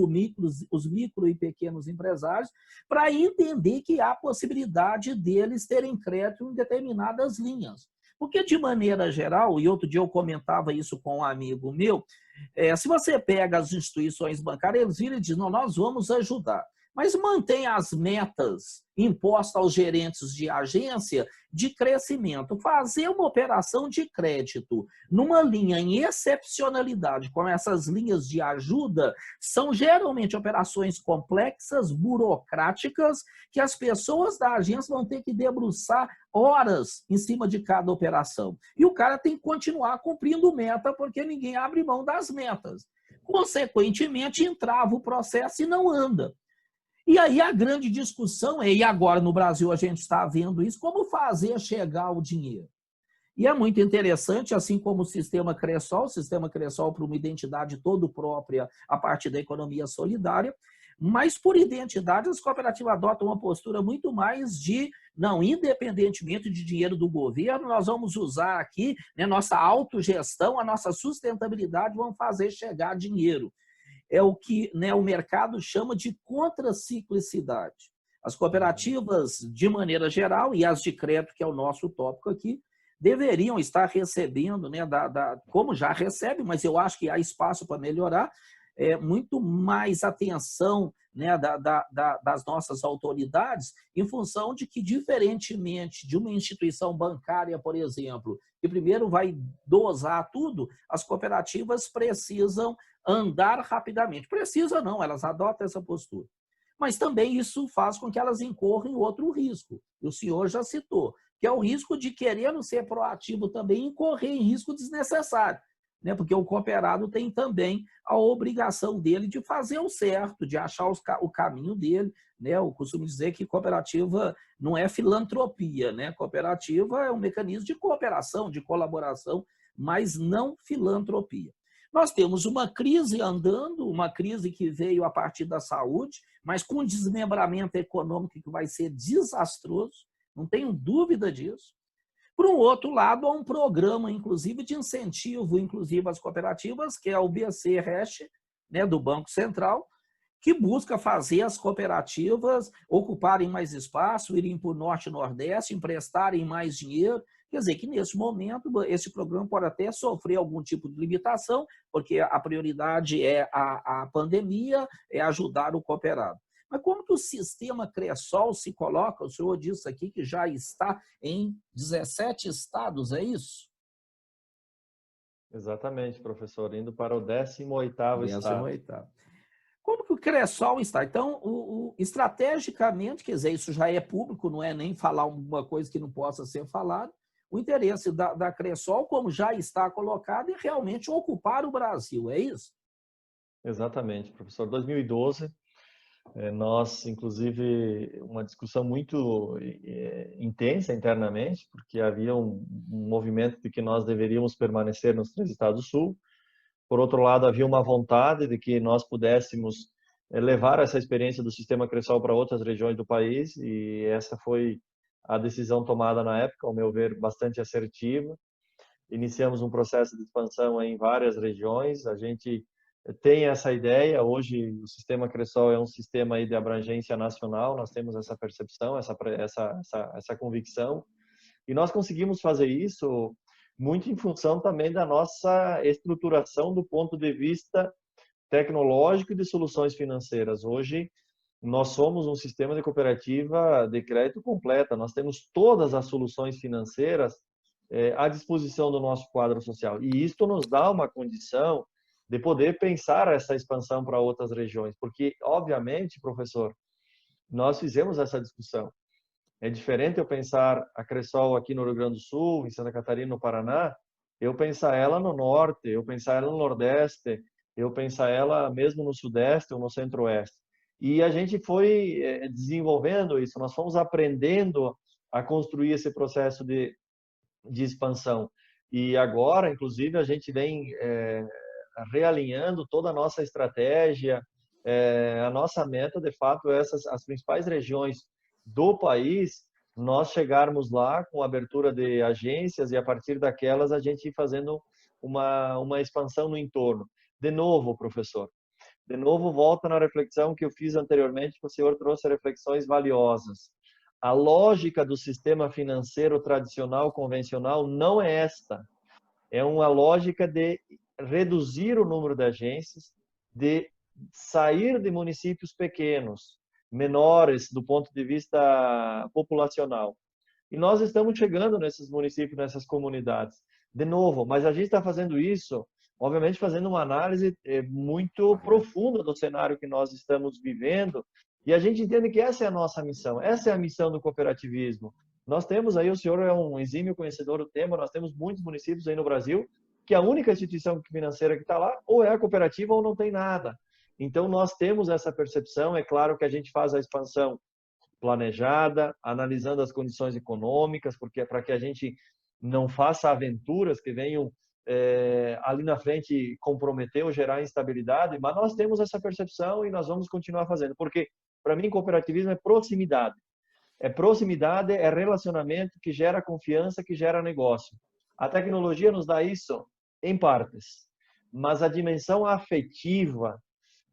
os micro e pequenos empresários, para entender que há possibilidade deles terem crédito em determinadas linhas. Porque, de maneira geral, e outro dia eu comentava isso com um amigo meu, se você pega as instituições bancárias, eles viram e dizem, não, nós vamos ajudar. mas mantém as metas impostas aos gerentes de agência de crescimento. Fazer uma operação de crédito numa linha em excepcionalidade, como essas linhas de ajuda, são geralmente operações complexas, burocráticas, que as pessoas da agência vão ter que debruçar horas em cima de cada operação. E o cara tem que continuar cumprindo meta, porque ninguém abre mão das metas. Consequentemente, entrava o processo e não anda. E aí a grande discussão é, e agora no Brasil a gente está vendo isso, como fazer chegar o dinheiro. E é muito interessante, assim como o sistema Cressol para uma identidade todo própria a partir da economia solidária, mas por identidade as cooperativas adotam uma postura muito mais de, não, independentemente de dinheiro do governo, nós vamos usar aqui, né, nossa autogestão, a nossa sustentabilidade, vamos fazer chegar dinheiro. É o que, né, o mercado chama de contraciclicidade. As cooperativas, de maneira geral, e as de crédito, que é o nosso tópico aqui, deveriam estar recebendo, né, como já recebem, mas eu acho que há espaço para melhorar, muito mais atenção, né, das nossas autoridades, em função de que, diferentemente de uma instituição bancária, por exemplo, que primeiro vai dosar tudo, as cooperativas precisam andar rapidamente. Precisa não, elas adotam essa postura. Mas também isso faz com que elas incorram em outro risco. E o senhor já citou, que é o risco de, querendo ser proativo também, incorrer em risco desnecessário, né? Porque o cooperado tem também a obrigação dele de fazer o certo, de achar o caminho dele, né? Eu costumo dizer que cooperativa não é filantropia, né? Cooperativa é um mecanismo de cooperação, de colaboração, mas não filantropia. Nós temos uma crise andando, uma crise que veio a partir da saúde, mas com desmembramento econômico que vai ser desastroso, não tenho dúvida disso. Por um outro lado, há um programa, inclusive, de incentivo, inclusive às cooperativas, que é o BC-REST, né, do Banco Central, que busca fazer as cooperativas ocuparem mais espaço, irem para o Norte e Nordeste, emprestarem mais dinheiro. Quer dizer que, nesse momento, esse programa pode até sofrer algum tipo de limitação, porque a prioridade é a pandemia, é ajudar o cooperado. Mas como que o sistema Cressol se coloca? O senhor disse aqui que já está em 17 estados, é isso? Exatamente, professor, indo para o 18º estado. 18º. Como que o Cressol está? Então, estrategicamente, quer dizer, isso já é público, não é nem falar uma coisa que não possa ser falada. O interesse da Cressol, como já está colocado, é realmente ocupar o Brasil, é isso? Exatamente, professor. 2012, nós, inclusive, uma discussão muito intensa internamente, porque havia um movimento de que nós deveríamos permanecer nos 3 estados do Sul. Por outro lado, havia uma vontade de que nós pudéssemos levar essa experiência do sistema Cressol para outras regiões do país, e essa foi a decisão tomada na época, ao meu ver, bastante assertiva. Iniciamos um processo de expansão em várias regiões. A gente tem essa ideia. Hoje, o sistema Cressol é um sistema aí de abrangência nacional. Nós temos essa percepção, essa convicção. E nós conseguimos fazer isso muito em função também da nossa estruturação do ponto de vista tecnológico e de soluções financeiras. Hoje, nós somos um sistema de cooperativa de crédito completa. Nós temos todas as soluções financeiras à disposição do nosso quadro social. E isto nos dá uma condição de poder pensar essa expansão para outras regiões. Porque, obviamente, professor, nós fizemos essa discussão. É diferente eu pensar a Cressol aqui no Rio Grande do Sul, em Santa Catarina, no Paraná, eu pensar ela no Norte, eu pensar ela no Nordeste, eu pensar ela mesmo no Sudeste ou no Centro-Oeste. E a gente foi desenvolvendo isso, nós fomos aprendendo a construir esse processo de expansão. E agora, inclusive, a gente vem realinhando toda a nossa estratégia, a nossa meta, de fato, as principais regiões do país, nós chegarmos lá com abertura de agências e a partir daquelas a gente ir fazendo uma expansão no entorno. De novo, professor, de novo volta na reflexão que eu fiz anteriormente, que o senhor trouxe reflexões valiosas. A lógica do sistema financeiro tradicional, convencional, não é esta. É uma lógica de reduzir o número de agências, de sair de municípios pequenos, menores do ponto de vista populacional. E nós estamos chegando nesses municípios, nessas comunidades. De novo, mas a gente está fazendo isso, obviamente, fazendo uma análise muito profunda do cenário que nós estamos vivendo, e a gente entende que essa é a nossa missão, essa é a missão do cooperativismo. Nós temos aí, o senhor é um exímio conhecedor do tema, nós temos muitos municípios aí no Brasil que a única instituição financeira que está lá ou é a cooperativa ou não tem nada. Então, nós temos essa percepção, é claro que a gente faz a expansão planejada, analisando as condições econômicas, porque é para que a gente não faça aventuras que venham ali na frente comprometer ou gerar instabilidade, mas nós temos essa percepção e nós vamos continuar fazendo, porque para mim cooperativismo é proximidade. É proximidade, é relacionamento que gera confiança, que gera negócio. A tecnologia nos dá isso em partes, mas a dimensão afetiva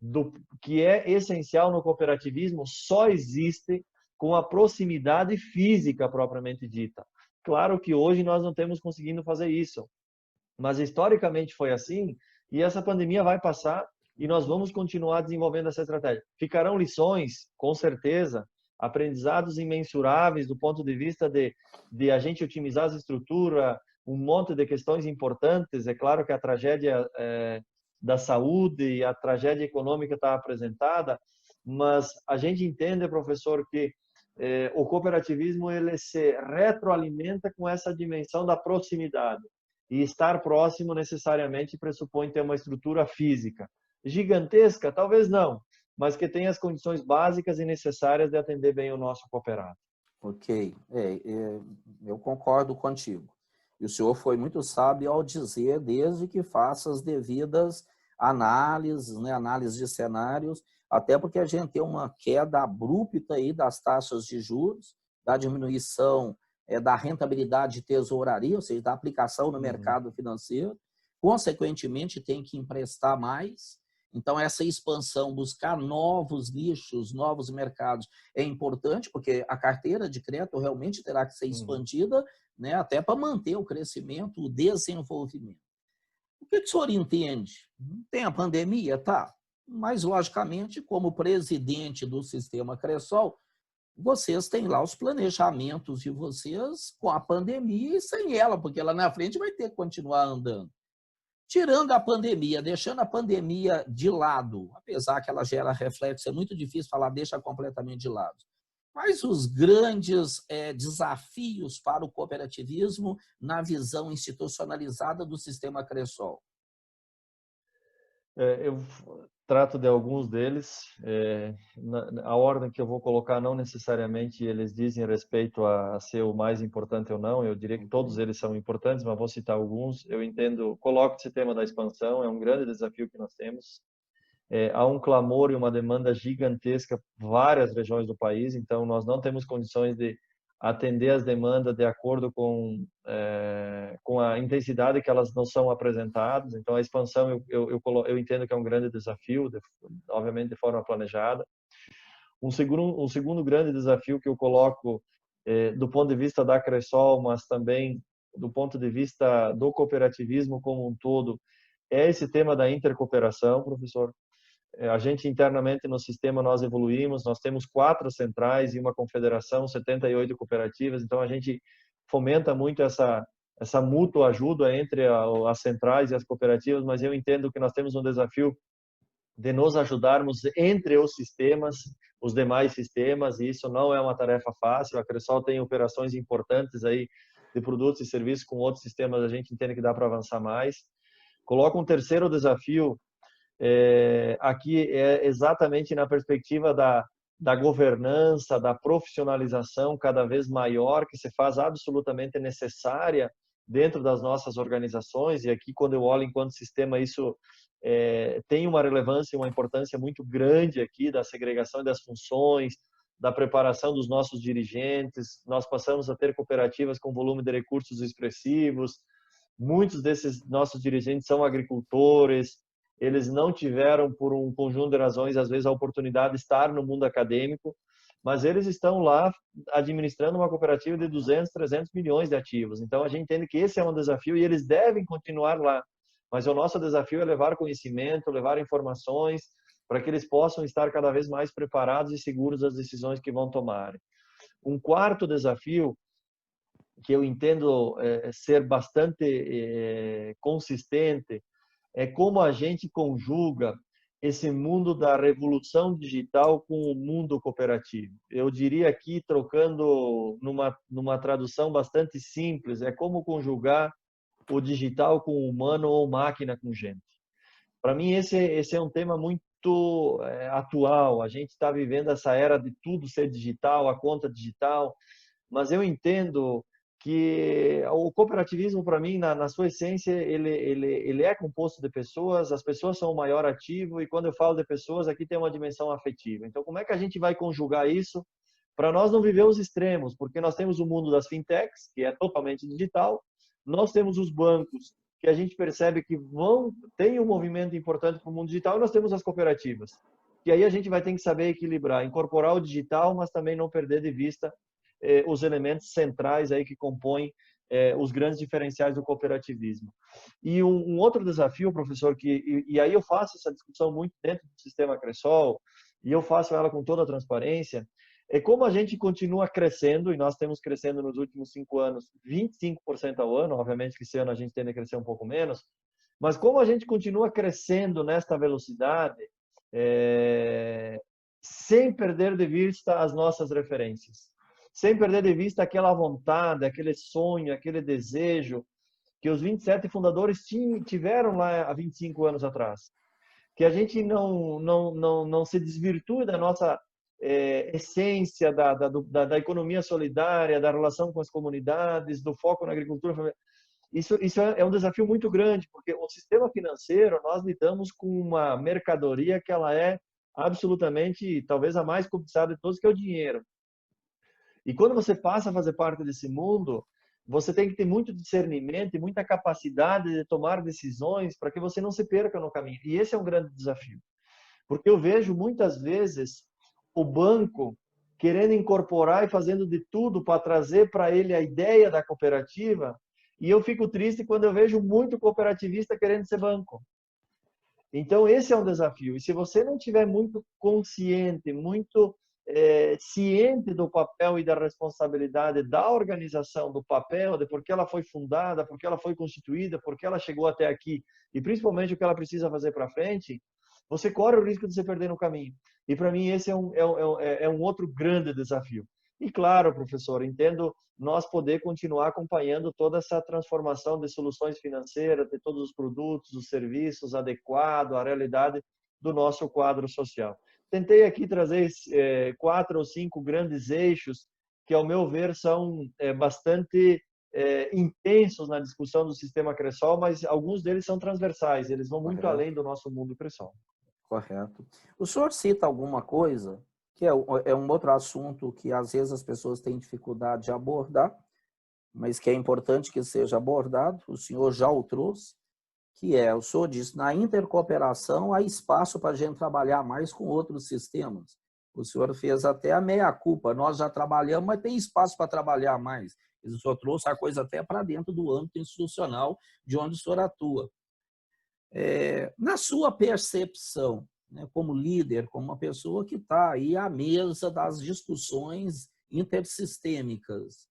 do que é essencial no cooperativismo só existe com a proximidade física propriamente dita. Claro que hoje nós não temos conseguindo fazer isso, mas historicamente foi assim, e essa pandemia vai passar e nós vamos continuar desenvolvendo essa estratégia. Ficarão lições, com certeza, aprendizados imensuráveis do ponto de vista de a gente otimizar as estruturas, um monte de questões importantes. É claro que a tragédia da saúde e a tragédia econômica está apresentada, mas a gente entende, professor, que o cooperativismo ele se retroalimenta com essa dimensão da proximidade. E estar próximo necessariamente pressupõe ter uma estrutura física. Gigantesca? Talvez não, mas que tenha as condições básicas e necessárias de atender bem o nosso cooperado. Ok, eu concordo contigo. E o senhor foi muito sábio ao dizer, desde que faça as devidas análises, né, análise de cenários, até porque a gente tem uma queda abrupta aí das taxas de juros, da diminuição da rentabilidade de tesouraria, ou seja, da aplicação no mercado financeiro, consequentemente tem que emprestar mais. Então, essa expansão, buscar novos nichos, novos mercados é importante, porque a carteira de crédito realmente terá que ser expandida, né, até para manter o crescimento, o desenvolvimento. O que o senhor entende? Tem a pandemia? Tá. Mas, logicamente, como presidente do sistema Cressol, vocês têm lá os planejamentos de vocês com a pandemia e sem ela, porque lá na frente vai ter que continuar andando. Tirando a pandemia, deixando a pandemia de lado, apesar que ela gera reflexo, é muito difícil falar deixa completamente de lado. Quais os grandes desafios para o cooperativismo na visão institucionalizada do sistema Cressol? Eu trato de alguns deles. A ordem que eu vou colocar não necessariamente eles dizem respeito a ser o mais importante ou não. Eu diria que todos eles são importantes, mas vou citar alguns. Eu entendo, coloco esse tema da expansão, é um grande desafio que nós temos. Há um clamor e uma demanda gigantesca em várias regiões do país, então nós não temos condições de atender as demandas de acordo com a intensidade que elas não são apresentadas. Então a expansão eu entendo que é um grande desafio, obviamente de forma planejada. Um segundo grande desafio que eu coloco do ponto de vista da Cressol, mas também do ponto de vista do cooperativismo como um todo, é esse tema da intercooperação, professor. A gente internamente no sistema nós evoluímos, nós temos 4 centrais e uma confederação, 78 cooperativas, então a gente fomenta muito essa mútua ajuda entre as centrais e as cooperativas, mas eu entendo que nós temos um desafio de nos ajudarmos entre os sistemas, os demais sistemas, e isso não é uma tarefa fácil. A Cressol tem operações importantes aí de produtos e serviços com outros sistemas, a gente entende que dá para avançar mais. Coloco um terceiro desafio aqui exatamente na perspectiva da governança, da profissionalização cada vez maior que se faz absolutamente necessária dentro das nossas organizações. E aqui, quando eu olho enquanto sistema, isso tem uma relevância e uma importância muito grande aqui da segregação das funções, da preparação dos nossos dirigentes. Nós passamos a ter cooperativas com volume de recursos expressivos. Muitos desses nossos dirigentes são agricultores. Eles não tiveram, por um conjunto de razões, às vezes, a oportunidade de estar no mundo acadêmico, mas eles estão lá administrando uma cooperativa de 200, 300 milhões de ativos. Então, a gente entende que esse é um desafio e eles devem continuar lá. Mas o nosso desafio é levar conhecimento, levar informações, para que eles possam estar cada vez mais preparados e seguros das decisões que vão tomar. Um quarto desafio que eu entendo ser bastante consistente é como a gente conjuga esse mundo da revolução digital com o mundo cooperativo. Eu diria aqui, trocando numa tradução bastante simples, é como conjugar o digital com o humano ou máquina com gente. Para mim, esse é um tema muito atual. A gente está vivendo essa era de tudo ser digital, a conta digital, mas eu entendo que o cooperativismo, para mim, na sua essência, ele é composto de pessoas, as pessoas são o maior ativo, e quando eu falo de pessoas, aqui tem uma dimensão afetiva. Então, como é que a gente vai conjugar isso para nós não viver os extremos? Porque nós temos o mundo das fintechs, que é totalmente digital, nós temos os bancos, que a gente percebe que tem um movimento importante para o mundo digital, e nós temos as cooperativas. E aí a gente vai ter que saber equilibrar, incorporar o digital, mas também não perder de vista os elementos centrais aí que compõem os grandes diferenciais do cooperativismo. E um outro desafio, professor, e aí eu faço essa discussão muito dentro do sistema Cressol, e eu faço ela com toda a transparência, é como a gente continua crescendo, e nós temos crescendo nos últimos 5 anos 25% ao ano, obviamente que esse ano a gente tende a crescer um pouco menos, mas como a gente continua crescendo nesta velocidade, sem perder de vista as nossas referências, sem perder de vista aquela vontade, aquele sonho, aquele desejo que os 27 fundadores tiveram lá há 25 anos atrás. Que a gente não se desvirtue da nossa essência da economia solidária, da relação com as comunidades, do foco na agricultura. Isso é um desafio muito grande, porque o sistema financeiro, nós lidamos com uma mercadoria que ela é absolutamente, talvez a mais cobiçada de todos, que é o dinheiro. E quando você passa a fazer parte desse mundo, você tem que ter muito discernimento e muita capacidade de tomar decisões para que você não se perca no caminho. E esse é um grande desafio. Porque eu vejo muitas vezes o banco querendo incorporar e fazendo de tudo para trazer para ele a ideia da cooperativa, e eu fico triste quando eu vejo muito cooperativista querendo ser banco. Então, esse é um desafio. E se você não tiver muito consciente, muito ciente do papel e da responsabilidade da organização, do papel, de por que ela foi fundada, por que ela foi constituída, por que ela chegou até aqui, e principalmente o que ela precisa fazer para frente, você corre o risco de se perder no caminho. E para mim esse é um outro grande desafio. E claro, professor, entendo nós poder continuar acompanhando toda essa transformação de soluções financeiras, de todos os produtos, os serviços adequados à realidade do nosso quadro social. Tentei aqui trazer 4 ou 5 grandes eixos que, ao meu ver, são bastante intensos na discussão do sistema Cressol, mas alguns deles são transversais, eles vão muito além do nosso mundo Cressol. Correto. O senhor cita alguma coisa que é um outro assunto que às vezes as pessoas têm dificuldade de abordar, mas que é importante que seja abordado, o senhor já o trouxe, que o senhor disse, na intercooperação há espaço para a gente trabalhar mais com outros sistemas. O senhor fez até a meia-culpa, nós já trabalhamos, mas tem espaço para trabalhar mais. O senhor trouxe a coisa até para dentro do âmbito institucional de onde o senhor atua. Na sua percepção, né, como líder, como uma pessoa que está aí à mesa das discussões intersistêmicas,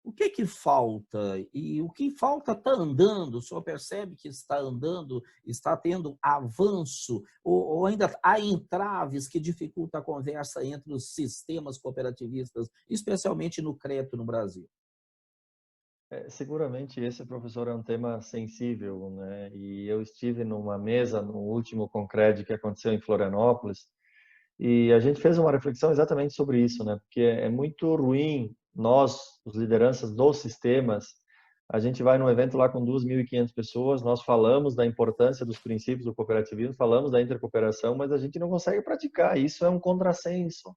o que falta? E o que falta está andando? O senhor percebe que está andando, está tendo avanço? Ou ainda há entraves que dificultam a conversa entre os sistemas cooperativistas, especialmente no crédito no Brasil? Seguramente esse, professor, é um tema sensível, né? E eu estive numa mesa no último Concred que aconteceu em Florianópolis, e a gente fez uma reflexão exatamente sobre isso, né? Porque é muito ruim nós, os lideranças dos sistemas, a gente vai num evento lá com 2.500 pessoas, nós falamos da importância dos princípios do cooperativismo, falamos da intercooperação, mas a gente não consegue praticar. Isso é um contrassenso.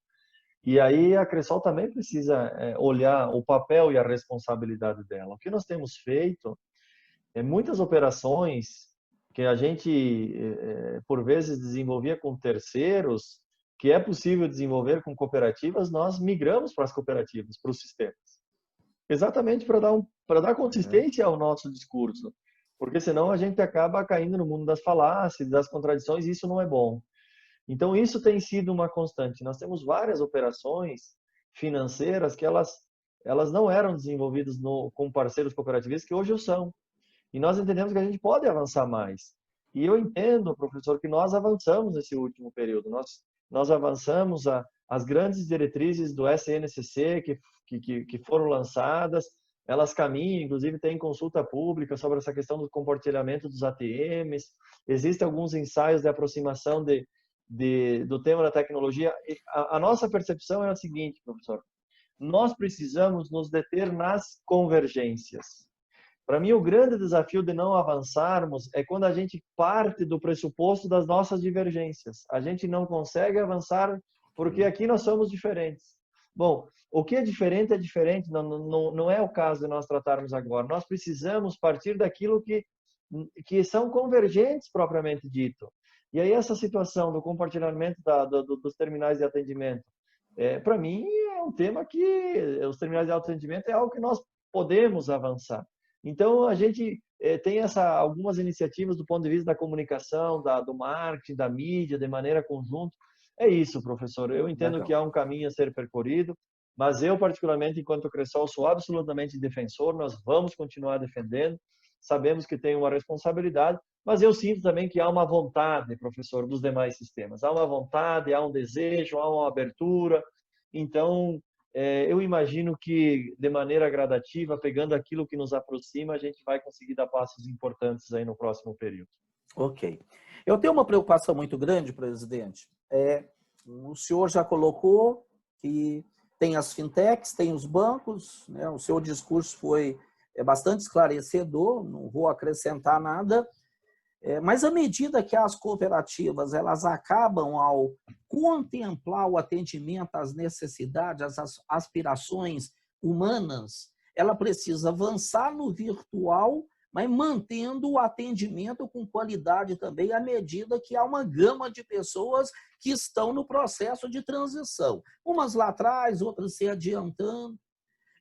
E aí a Cressol também precisa olhar o papel e a responsabilidade dela. O que nós temos feito é muitas operações que a gente, por vezes, desenvolvia com terceiros, que é possível desenvolver com cooperativas, nós migramos para as cooperativas, para os sistemas. Exatamente para dar consistência ao nosso discurso. Porque senão a gente acaba caindo no mundo das falácias, das contradições, e isso não é bom. Então, isso tem sido uma constante. Nós temos várias operações financeiras que elas não eram desenvolvidas com parceiros cooperativos que hoje o são. E nós entendemos que a gente pode avançar mais. E eu entendo, professor, que nós avançamos nesse último período. Nós avançamos as grandes diretrizes do SNCC que foram lançadas, elas caminham, inclusive tem consulta pública sobre essa questão do compartilhamento dos ATMs, existem alguns ensaios de aproximação do tema da tecnologia. A nossa percepção é a seguinte, professor, nós precisamos nos deter nas convergências. Para mim, o grande desafio de não avançarmos é quando a gente parte do pressuposto das nossas divergências. A gente não consegue avançar porque aqui nós somos diferentes. Bom, o que é diferente, não é o caso de nós tratarmos agora. Nós precisamos partir daquilo que são convergentes, propriamente dito. E aí essa situação do compartilhamento dos terminais de atendimento, para mim, é um tema que os terminais de atendimento é algo que nós podemos avançar. Então, a gente tem algumas iniciativas do ponto de vista da comunicação, do marketing, da mídia, de maneira conjunta. É isso, professor. Eu entendo Legal. que há um caminho a ser percorrido, mas eu, particularmente, enquanto Cressol, sou absolutamente defensor. Nós vamos continuar defendendo. Sabemos que tem uma responsabilidade, mas eu sinto também que há uma vontade, professor, dos demais sistemas. Há uma vontade, há um desejo, há uma abertura. Então, eu imagino que, de maneira gradativa, pegando aquilo que nos aproxima, a gente vai conseguir dar passos importantes aí no próximo período. Ok. Eu tenho uma preocupação muito grande, presidente. O senhor já colocou que tem as fintechs, tem os bancos, né? O seu discurso foi bastante esclarecedor, não vou acrescentar nada. Mas à medida que as cooperativas elas acabam ao contemplar o atendimento às necessidades, às aspirações humanas, ela precisa avançar no virtual, mas mantendo o atendimento com qualidade também, à medida que há uma gama de pessoas que estão no processo de transição. Umas lá atrás, outras se adiantando.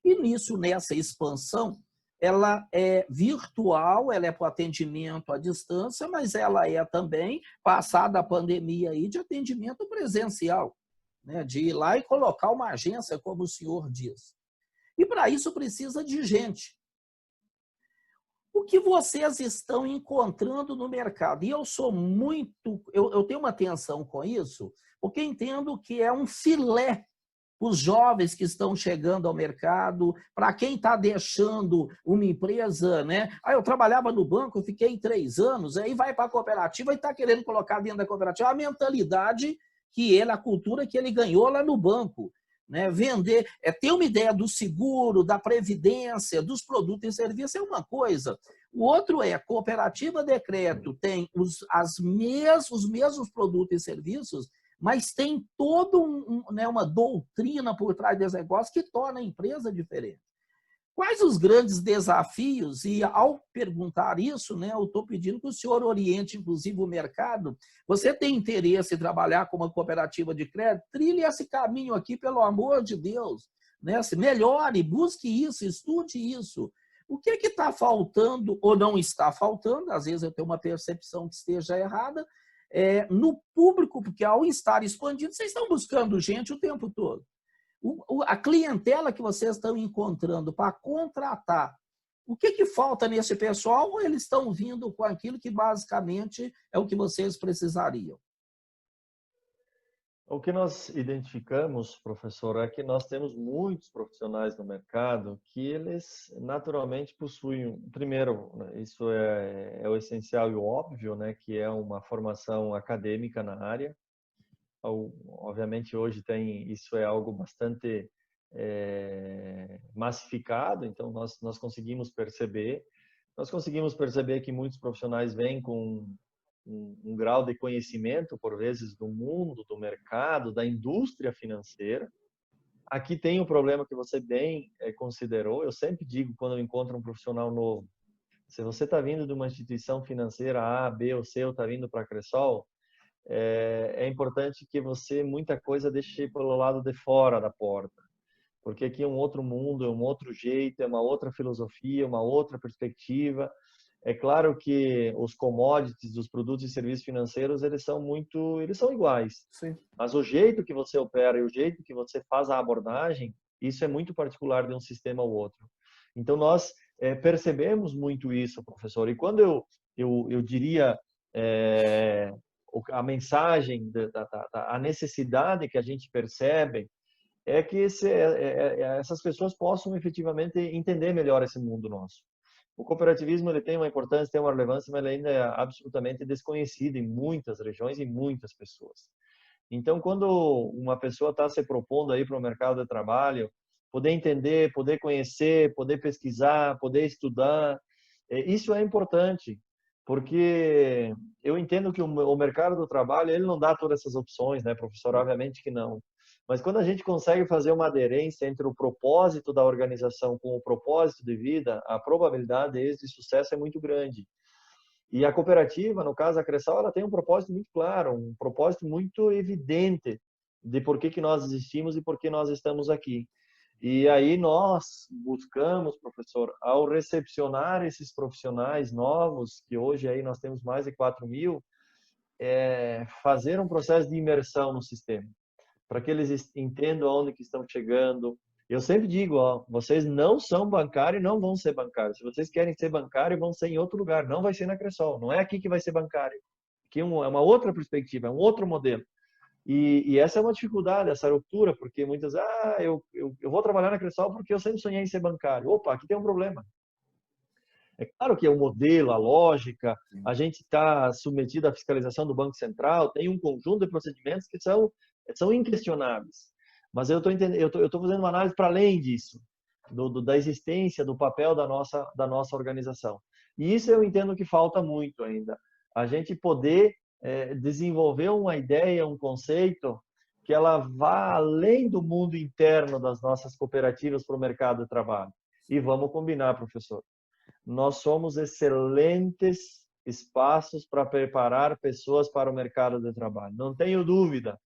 E nessa expansão, ela é virtual, ela é para o atendimento à distância, mas ela é também, passada a pandemia aí, de atendimento presencial, né? De ir lá e colocar uma agência, como o senhor diz. E para isso precisa de gente. O que vocês estão encontrando no mercado? E eu sou eu tenho uma atenção com isso, porque entendo que é um filé os jovens que estão chegando ao mercado, para quem está deixando uma empresa, né? Eu trabalhava no banco, eu fiquei 3 anos, aí vai para a cooperativa e está querendo colocar dentro da cooperativa a mentalidade a cultura que ele ganhou lá no banco. Né? Vender, ter uma ideia do seguro, da previdência, dos produtos e serviços é uma coisa. O outro cooperativa decreto tem os mesmos produtos e serviços, mas tem toda uma doutrina por trás desse negócio que torna a empresa diferente. Quais os grandes desafios? E ao perguntar isso, né, eu estou pedindo que o senhor oriente, inclusive, o mercado. Você tem interesse em trabalhar com uma cooperativa de crédito? Trilhe esse caminho aqui, pelo amor de Deus. Né? Melhore, busque isso, estude isso. O que está faltando ou não está faltando? Às vezes eu tenho uma percepção que esteja errada, no público, porque ao estar expandindo, vocês estão buscando gente o tempo todo. A clientela que vocês estão encontrando para contratar, o que falta nesse pessoal, ou eles estão vindo com aquilo que basicamente é o que vocês precisariam? O que nós identificamos, professor, é que nós temos muitos profissionais no mercado que eles naturalmente possuem, primeiro, isso é o essencial e o óbvio, né, que é uma formação acadêmica na área. Obviamente hoje isso é algo bastante massificado, então nós conseguimos perceber que muitos profissionais vêm com um grau de conhecimento, por vezes, do mundo, do mercado, da indústria financeira. Aqui tem um problema que você bem considerou. Eu sempre digo, quando eu encontro um profissional novo, se você está vindo de uma instituição financeira A, B ou C, ou está vindo para a Cressol, é importante que você, muita coisa, deixe pelo lado de fora da porta. Porque aqui é um outro mundo, é um outro jeito, é uma outra filosofia, uma outra perspectiva. É claro que os commodities, os produtos e serviços financeiros, eles são iguais. Sim. Mas o jeito que você opera e o jeito que você faz a abordagem, isso é muito particular de um sistema ao outro. Então, nós percebemos muito isso, professor. E quando eu diria a mensagem, a necessidade que a gente percebe é que essas pessoas possam efetivamente entender melhor esse mundo nosso. O cooperativismo ele tem uma importância, tem uma relevância, mas ele ainda é absolutamente desconhecido em muitas regiões e muitas pessoas. Então, quando uma pessoa está se propondo aí para o mercado de trabalho, poder entender, poder conhecer, poder pesquisar, poder estudar, isso é importante, porque eu entendo que o mercado do trabalho ele não dá todas essas opções, né, professor? Obviamente que não. Mas quando a gente consegue fazer uma aderência entre o propósito da organização com o propósito de vida, a probabilidade de êxito e sucesso é muito grande. E a cooperativa, no caso a Cressol, ela tem um propósito muito claro, um propósito muito evidente de por que nós existimos e por que nós estamos aqui. E aí nós buscamos, professor, ao recepcionar esses profissionais novos, que hoje aí nós temos mais de 4.000, fazer um processo de imersão no sistema, para que eles entendam aonde que estão chegando. Eu sempre digo, ó, vocês não são bancários e não vão ser bancários. Se vocês querem ser bancários, vão ser em outro lugar. Não vai ser na Cressol. Não é aqui que vai ser bancário. Aqui é uma outra perspectiva, é um outro modelo. E essa é uma dificuldade, essa ruptura, porque muitas eu vou trabalhar na Cressol porque eu sempre sonhei em ser bancário. Opa, aqui tem um problema. É claro que é o modelo, a lógica, a gente está submetido à fiscalização do Banco Central, tem um conjunto de procedimentos que são inquestionáveis. Mas eu estou fazendo uma análise para além disso, da existência, do papel da nossa organização. E isso eu entendo que falta muito ainda. A gente poder desenvolver uma ideia, um conceito que ela vá além do mundo interno das nossas cooperativas para o mercado de trabalho. E vamos combinar, professor. Nós somos excelentes espaços para preparar pessoas para o mercado de trabalho. Não tenho dúvida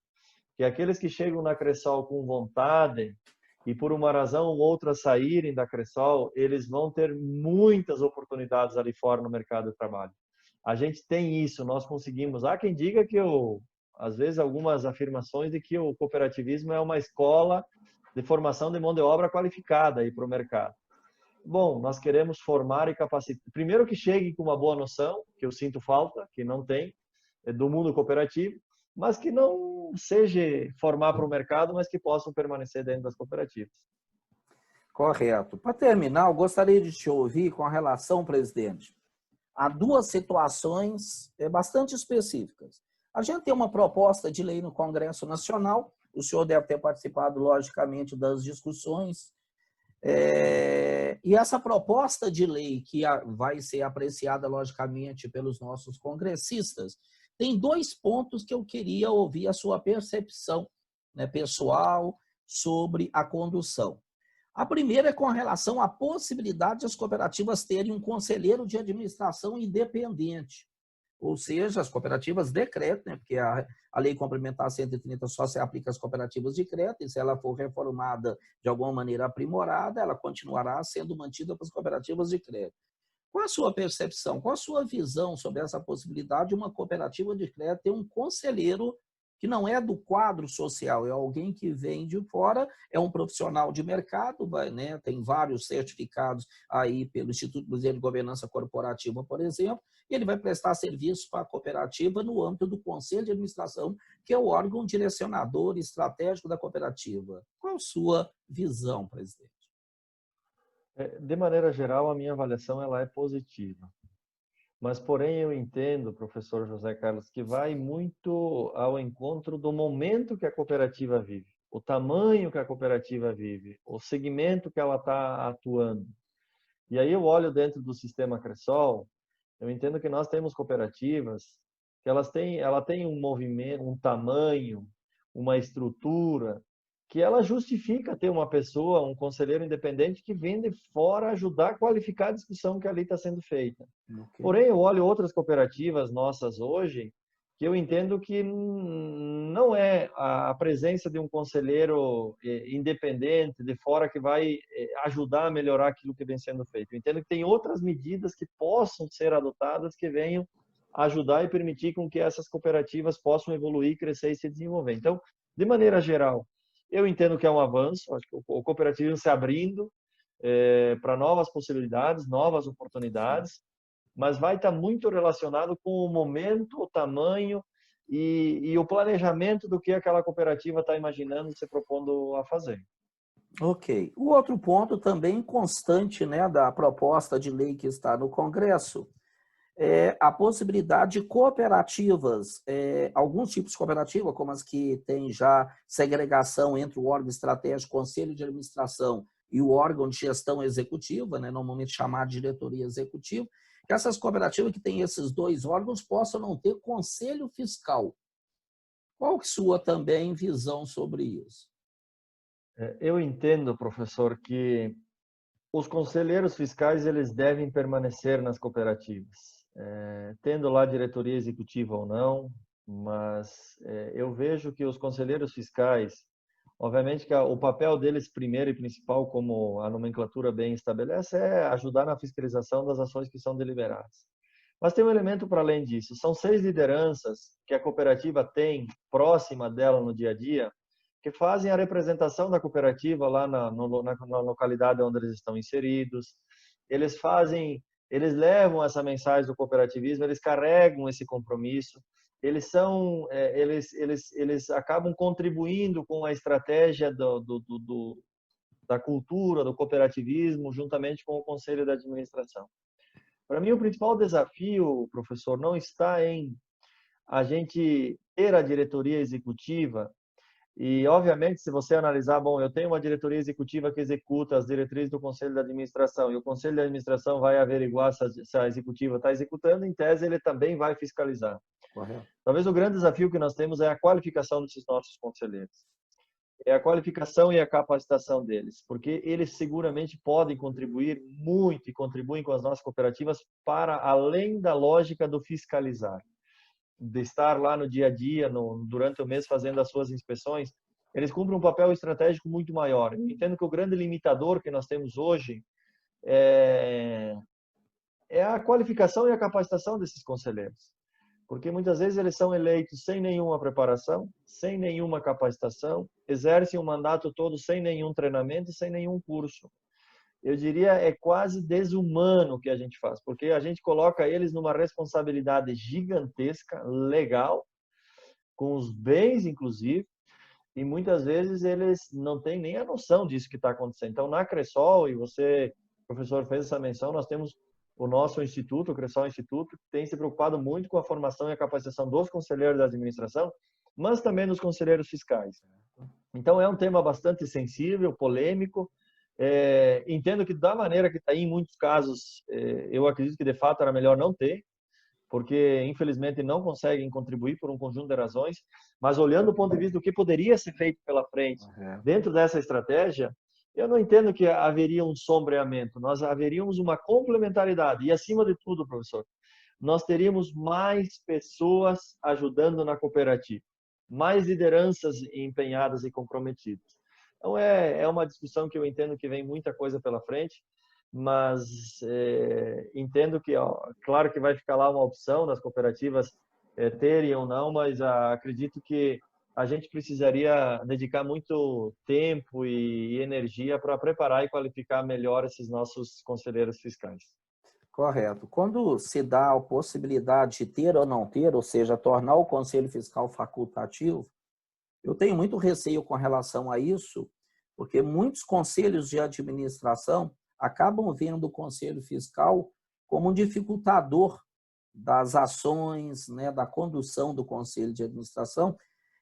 que aqueles que chegam na Cressol com vontade e por uma razão ou outra saírem da Cressol, eles vão ter muitas oportunidades ali fora no mercado de trabalho. A gente tem isso, nós conseguimos. Há quem diga que às vezes algumas afirmações de que o cooperativismo é uma escola de formação de mão de obra qualificada aí para o mercado. Bom, nós queremos formar e capacitar. Primeiro que chegue com uma boa noção, que eu sinto falta, que não tem, do mundo cooperativo, mas que não seja formar para o mercado, mas que possam permanecer dentro das cooperativas. Correto. Para terminar, eu gostaria de te ouvir com relação, presidente, a duas situações bastante específicas. A gente tem uma proposta de lei no Congresso Nacional, o senhor deve ter participado, logicamente, das discussões, e essa proposta de lei, que vai ser apreciada, logicamente, pelos nossos congressistas, tem dois pontos que eu queria ouvir a sua percepção, né, pessoal sobre a condução. A primeira é com relação à possibilidade de as cooperativas terem um conselheiro de administração independente. Ou seja, as cooperativas de crédito, né, porque a Lei Complementar 130 só se aplica às cooperativas de crédito, e se ela for reformada de alguma maneira aprimorada, ela continuará sendo mantida para as cooperativas de crédito. Qual a sua percepção, qual a sua visão sobre essa possibilidade de uma cooperativa de crédito ter um conselheiro que não é do quadro social, é alguém que vem de fora, é um profissional de mercado, né, tem vários certificados aí pelo Instituto Brasileiro de Governança Corporativa, por exemplo, e ele vai prestar serviço para a cooperativa no âmbito do Conselho de Administração, que é o órgão direcionador estratégico da cooperativa. Qual a sua visão, presidente? De maneira geral, a minha avaliação ela é positiva. Mas, porém, eu entendo, professor José Carlos, que vai muito ao encontro do momento que a cooperativa vive, o tamanho que a cooperativa vive, o segmento que ela está atuando. E aí eu olho dentro do sistema Cressol, eu entendo que nós temos cooperativas que ela tem um movimento, um tamanho, uma estrutura, que ela justifica ter uma pessoa, um conselheiro independente que vem de fora ajudar a qualificar a discussão que ali está sendo feita. Okay. Porém, eu olho outras cooperativas nossas hoje que eu entendo que não é a presença de um conselheiro independente de fora que vai ajudar a melhorar aquilo que vem sendo feito. Eu entendo que tem outras medidas que possam ser adotadas que venham ajudar e permitir com que essas cooperativas possam evoluir, crescer e se desenvolver. Então, de maneira geral, eu entendo que é um avanço, acho que o cooperativismo se abrindo para novas possibilidades, novas oportunidades, mas vai estar muito relacionado com o momento, o tamanho e o planejamento do que aquela cooperativa está imaginando se propondo a fazer. Ok. O outro ponto também constante, né, da proposta de lei que está no Congresso é a possibilidade de cooperativas, alguns tipos de cooperativa, como as que têm já segregação entre o órgão estratégico, conselho de administração e o órgão de gestão executiva, né, normalmente chamado de diretoria executiva, que essas cooperativas que têm esses dois órgãos possam não ter conselho fiscal. Qual que é a sua também visão sobre isso? Eu entendo, professor, que os conselheiros fiscais eles devem permanecer nas cooperativas, tendo lá diretoria executiva ou não, mas eu vejo que os conselheiros fiscais, obviamente que o papel deles primeiro e principal, como a nomenclatura bem estabelece, é ajudar na fiscalização das ações que são deliberadas. Mas tem um elemento para além disso, são 6 lideranças que a cooperativa tem próxima dela no dia a dia, que fazem a representação da cooperativa lá na localidade onde eles estão inseridos. Eles levam essa mensagem do cooperativismo, eles carregam esse compromisso, eles acabam contribuindo com a estratégia da cultura, do cooperativismo, juntamente com o conselho de administração. Para mim, o principal desafio, professor, não está em a gente ter a diretoria executiva. E, obviamente, se você analisar, bom, eu tenho uma diretoria executiva que executa as diretrizes do Conselho de Administração e o Conselho de Administração vai averiguar se a executiva está executando, em tese ele também vai fiscalizar. Correto. Talvez o grande desafio que nós temos é a qualificação desses nossos conselheiros. É a qualificação e a capacitação deles, porque eles seguramente podem contribuir muito e contribuem com as nossas cooperativas para além da lógica do fiscalizar, de estar lá no dia a dia, durante o mês fazendo as suas inspeções. Eles cumprem um papel estratégico muito maior. Eu entendo que o grande limitador que nós temos hoje é a qualificação e a capacitação desses conselheiros. Porque muitas vezes eles são eleitos sem nenhuma preparação, sem nenhuma capacitação, exercem o mandato todo sem nenhum treinamento, sem nenhum curso. Eu diria é quase desumano o que a gente faz, porque a gente coloca eles numa responsabilidade gigantesca, legal, com os bens inclusive, e muitas vezes eles não têm nem a noção disso que está acontecendo. Então, na Cressol, e você, professor, fez essa menção, nós temos o nosso instituto, o Cressol Instituto, que tem se preocupado muito com a formação e a capacitação dos conselheiros da administração, mas também dos conselheiros fiscais. Então, é um tema bastante sensível, polêmico. Entendo que, da maneira que está aí, em muitos casos, eu acredito que, de fato, era melhor não ter, porque, infelizmente, não conseguem contribuir por um conjunto de razões, mas olhando do ponto de vista do que poderia ser feito pela frente, dentro dessa estratégia, eu não entendo que haveria um sombreamento, nós haveríamos uma complementaridade e, acima de tudo, professor, nós teríamos mais pessoas ajudando na cooperativa, mais lideranças empenhadas e comprometidas. Então, é uma discussão que eu entendo que vem muita coisa pela frente, mas entendo que, claro que vai ficar lá uma opção das cooperativas terem ou não, mas acredito que a gente precisaria dedicar muito tempo e energia para preparar e qualificar melhor esses nossos conselheiros fiscais. Correto. Quando se dá a possibilidade de ter ou não ter, ou seja, tornar o Conselho Fiscal facultativo, eu tenho muito receio com relação a isso, porque muitos conselhos de administração acabam vendo o Conselho Fiscal como um dificultador das ações, né, da condução do Conselho de Administração,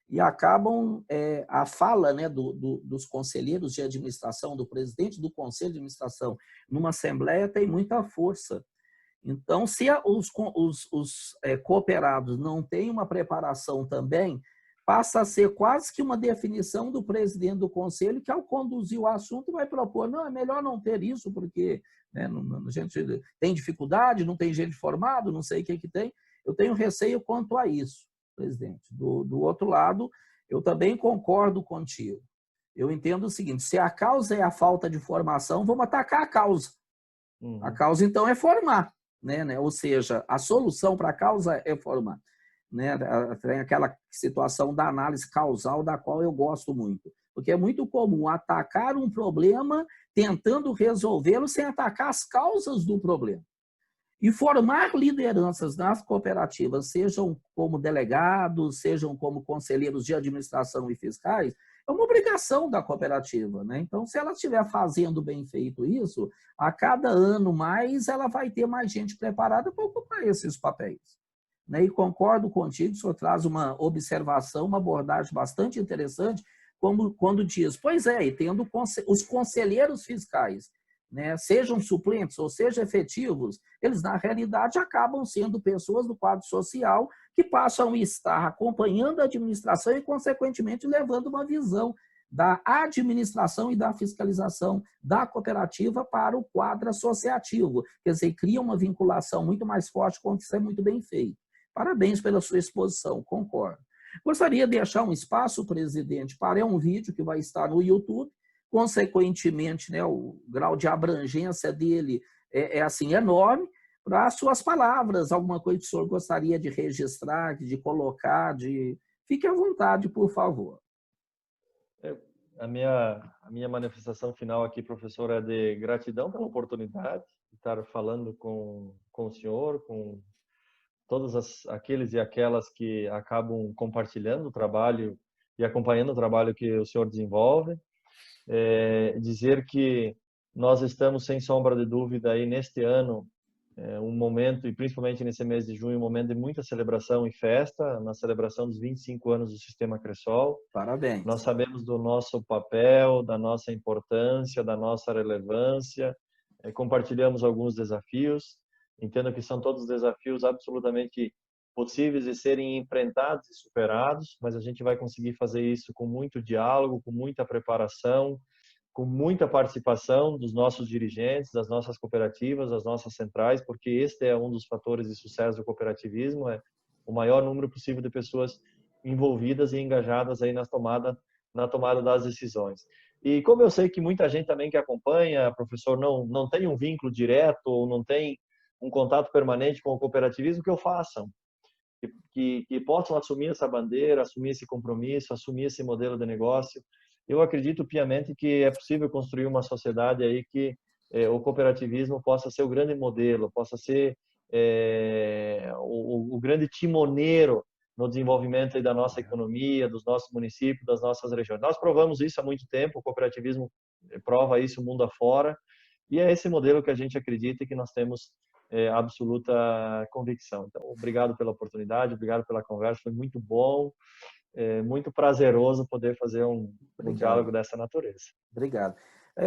e acabam a fala, né, dos conselheiros de administração, do presidente do Conselho de Administração, numa assembleia tem muita força. Então, se os cooperados não têm uma preparação também, passa a ser quase que uma definição do presidente do conselho, que ao conduzir o assunto vai propor, não, é melhor não ter isso, porque né, a gente tem dificuldade, não tem gente formado, não sei o que tem. Eu tenho receio quanto a isso. presidente. Do outro lado, eu também concordo contigo. Eu entendo o seguinte, se a causa é a falta de formação, vamos atacar a causa. A causa, então, é formar, né? Ou seja, a solução para a causa é formar. Né? Tem aquela situação da análise causal da qual eu gosto muito. Porque é muito comum atacar um problema tentando resolvê-lo sem atacar as causas do problema. E formar lideranças nas cooperativas, sejam como delegados, sejam como conselheiros de administração e fiscais, é uma obrigação da cooperativa, né? Então, se ela estiver fazendo bem feito isso, a cada ano mais, ela vai ter mais gente preparada para ocupar esses papéis. Né? E concordo contigo, o senhor traz uma observação, uma abordagem bastante interessante, como quando diz, pois é, e tendo os conselheiros fiscais, né, sejam suplentes ou sejam efetivos, eles, na realidade, acabam sendo pessoas do quadro social que passam a estar acompanhando a administração e, consequentemente, levando uma visão da administração e da fiscalização da cooperativa para o quadro associativo. Quer dizer, cria uma vinculação muito mais forte quando isso é muito bem feito. Parabéns pela sua exposição, concordo. Gostaria de deixar um espaço, presidente, para um vídeo que vai estar no YouTube. Consequentemente, né, o grau de abrangência dele é assim, enorme. Para as suas palavras, alguma coisa que o senhor gostaria de registrar, de colocar, fique à vontade, por favor. A minha manifestação final aqui, professor, é de gratidão pela oportunidade de estar falando com o senhor, com todos aqueles e aquelas que acabam compartilhando o trabalho e acompanhando o trabalho que o senhor desenvolve. Dizer que nós estamos, sem sombra de dúvida, aí neste ano, um momento, e principalmente nesse mês de junho, um momento de muita celebração e festa, na celebração dos 25 anos do Sistema Cressol. Parabéns. Nós sabemos do nosso papel, da nossa importância, da nossa relevância, compartilhamos alguns desafios, entendo que são todos desafios absolutamente possíveis de serem enfrentados e superados, mas a gente vai conseguir fazer isso com muito diálogo, com muita preparação, com muita participação dos nossos dirigentes, das nossas cooperativas, das nossas centrais, porque este é um dos fatores de sucesso do cooperativismo, é o maior número possível de pessoas envolvidas e engajadas aí na tomada das decisões. E como eu sei que muita gente também que acompanha, professor, não tem um vínculo direto ou não tem um contato permanente com o cooperativismo, que o façam. Que possam assumir essa bandeira, assumir esse compromisso, assumir esse modelo de negócio. Eu acredito piamente que é possível construir uma sociedade aí que o cooperativismo possa ser o grande modelo, possa ser o grande timoneiro no desenvolvimento aí da nossa economia, dos nossos municípios, das nossas regiões. Nós provamos isso há muito tempo, o cooperativismo prova isso mundo afora, e é esse modelo que a gente acredita e que nós temos absoluta convicção. Então, obrigado pela oportunidade, obrigado pela conversa, foi muito bom, muito prazeroso poder fazer um diálogo dessa natureza. Obrigado.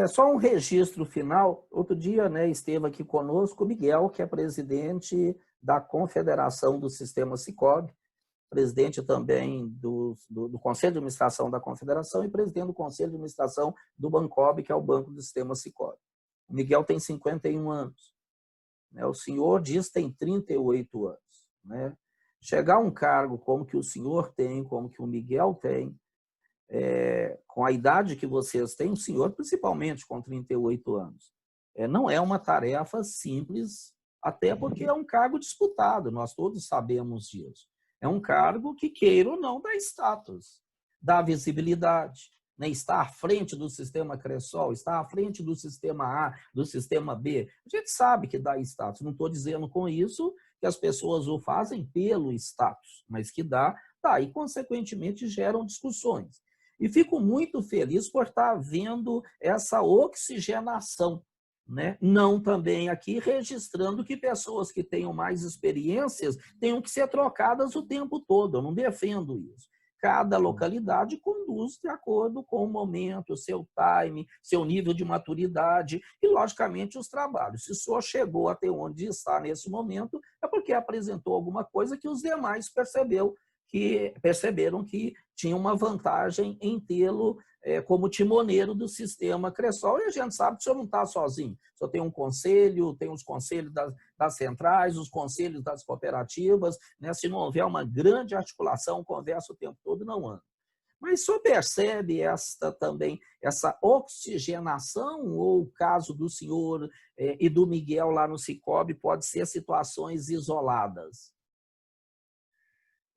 Só um registro final. Outro dia, né, esteve aqui conosco o Miguel, que é presidente da Confederação do Sistema Sicoob, presidente também do Conselho de Administração da Confederação e presidente do Conselho de Administração do Bancob, que é o Banco do Sistema Sicoob. O Miguel tem 51 anos. O senhor diz que tem 38 anos. Né? Chegar a um cargo como que o senhor tem, como que o Miguel tem, com a idade que vocês têm, o senhor principalmente com 38 anos, não é uma tarefa simples, até porque é um cargo disputado, nós todos sabemos disso. É um cargo que, queira ou não, dá status, dá visibilidade. Né, está à frente do sistema Cressol, está à frente do sistema A, do sistema B. A gente sabe que dá status. Não estou dizendo com isso que as pessoas o fazem pelo status, mas que dá e, consequentemente, geram discussões. E fico muito feliz por estar vendo essa oxigenação. Né? Não também aqui registrando que pessoas que tenham mais experiências tenham que ser trocadas o tempo todo. Eu não defendo isso. Cada localidade conduz de acordo com o momento, o seu time, seu nível de maturidade e, logicamente, os trabalhos. Se o senhor chegou até onde está nesse momento, é porque apresentou alguma coisa que os demais percebeu que perceberam que tinha uma vantagem em tê-lo como timoneiro do sistema Cressol. E a gente sabe que o senhor não está sozinho. O senhor tem um conselho, tem os conselhos das centrais, os conselhos das cooperativas. Né? Se não houver uma grande articulação, conversa o tempo todo, não anda. Mas o senhor percebe também essa oxigenação, ou o caso do senhor e do Miguel lá no Sicoob pode ser situações isoladas?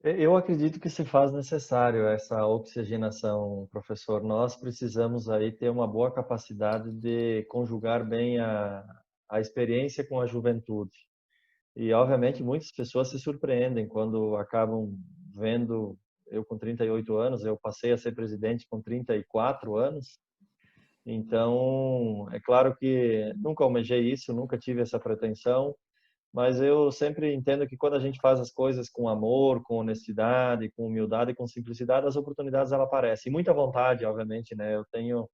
Eu acredito que se faz necessário essa oxigenação, professor. Nós precisamos aí ter uma boa capacidade de conjugar bem a experiência com a juventude. E, obviamente, muitas pessoas se surpreendem quando acabam vendo, eu com 38 anos, eu passei a ser presidente com 34 anos. Então, é claro que nunca almejei isso, nunca tive essa pretensão, mas eu sempre entendo que quando a gente faz as coisas com amor, com honestidade, com humildade e com simplicidade, as oportunidades elas aparecem. E muita vontade, obviamente, né? Eu tenho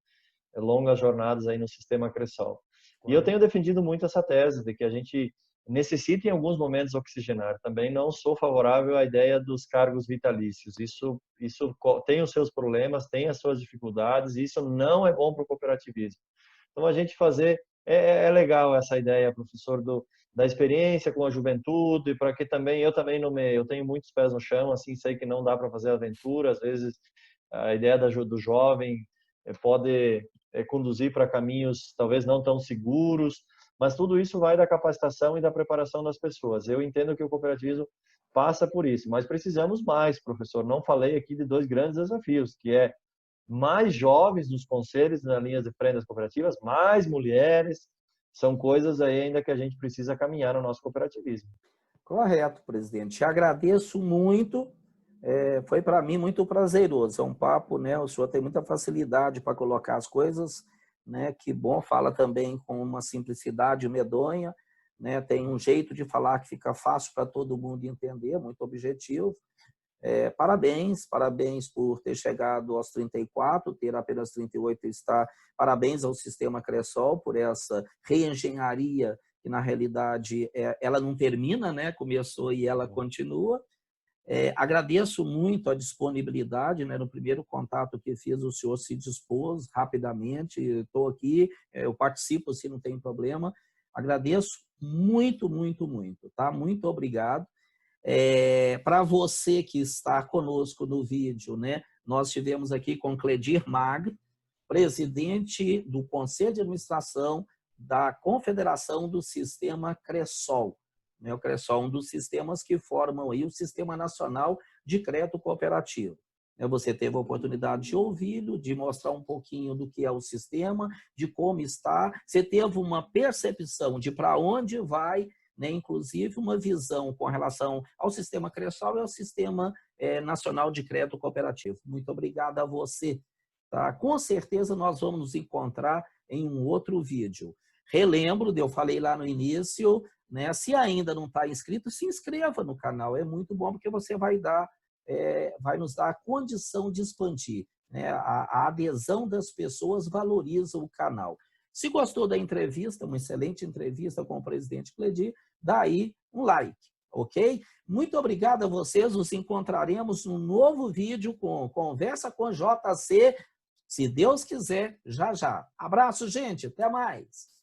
longas jornadas aí no sistema Cressol. E eu tenho defendido muito essa tese de que a gente necessita em alguns momentos oxigenar. Também não sou favorável à ideia dos cargos vitalícios. Isso tem os seus problemas, tem as suas dificuldades, e isso não é bom para o cooperativismo. Então a gente fazer é legal essa ideia, professor, da experiência com a juventude, para que também eu tenho muitos pés no chão, assim, sei que não dá para fazer aventura, às vezes a ideia do jovem pode conduzir para caminhos talvez não tão seguros, mas tudo isso vai da capacitação e da preparação das pessoas. Eu entendo que o cooperativismo passa por isso, mas precisamos mais, professor. Não falei aqui de dois grandes desafios, que é mais jovens nos conselhos, nas linhas de frente das cooperativas, mais mulheres, são coisas aí ainda que a gente precisa caminhar no nosso cooperativismo. Correto, presidente. Te agradeço muito. Foi para mim muito prazeroso. É um papo, né? O senhor tem muita facilidade para colocar as coisas, né? Que bom, fala também com uma simplicidade medonha, né? Tem um jeito de falar que fica fácil para todo mundo entender, muito objetivo. Parabéns por ter chegado aos 34, ter apenas 38 está. Parabéns ao sistema Cressol por essa reengenharia que, na realidade, ela não termina, né? Começou e ela continua. Agradeço muito a disponibilidade, né? No primeiro contato que fiz, o senhor se dispôs rapidamente. Estou aqui, eu participo se não tem problema. Agradeço muito, muito, muito. Tá? Muito obrigado. Para você que está conosco no vídeo, né? Nós estivemos aqui com Cledir Magro, presidente do Conselho de Administração da Confederação do Sistema Cressol. O Cressol é um dos sistemas que formam aí o Sistema Nacional de Crédito Cooperativo. Você teve a oportunidade de ouvi-lo, de mostrar um pouquinho do que é o sistema, de como está. Você teve uma percepção de para onde vai, né? Inclusive uma visão com relação ao sistema Cressol e ao Sistema Nacional de Crédito Cooperativo. Muito obrigado a você. Tá? Com certeza nós vamos nos encontrar em um outro vídeo. Relembro, eu falei lá no início, né? Se ainda não está inscrito, se inscreva no canal. É muito bom porque você vai nos dar a condição de expandir, né? A adesão das pessoas valoriza o canal. Se gostou da entrevista, uma excelente entrevista com o presidente Cledir, dá aí um like, ok? Muito obrigado a vocês, nos encontraremos num novo vídeo com Conversa com JC, se Deus quiser, já já. Abraço, gente, até mais.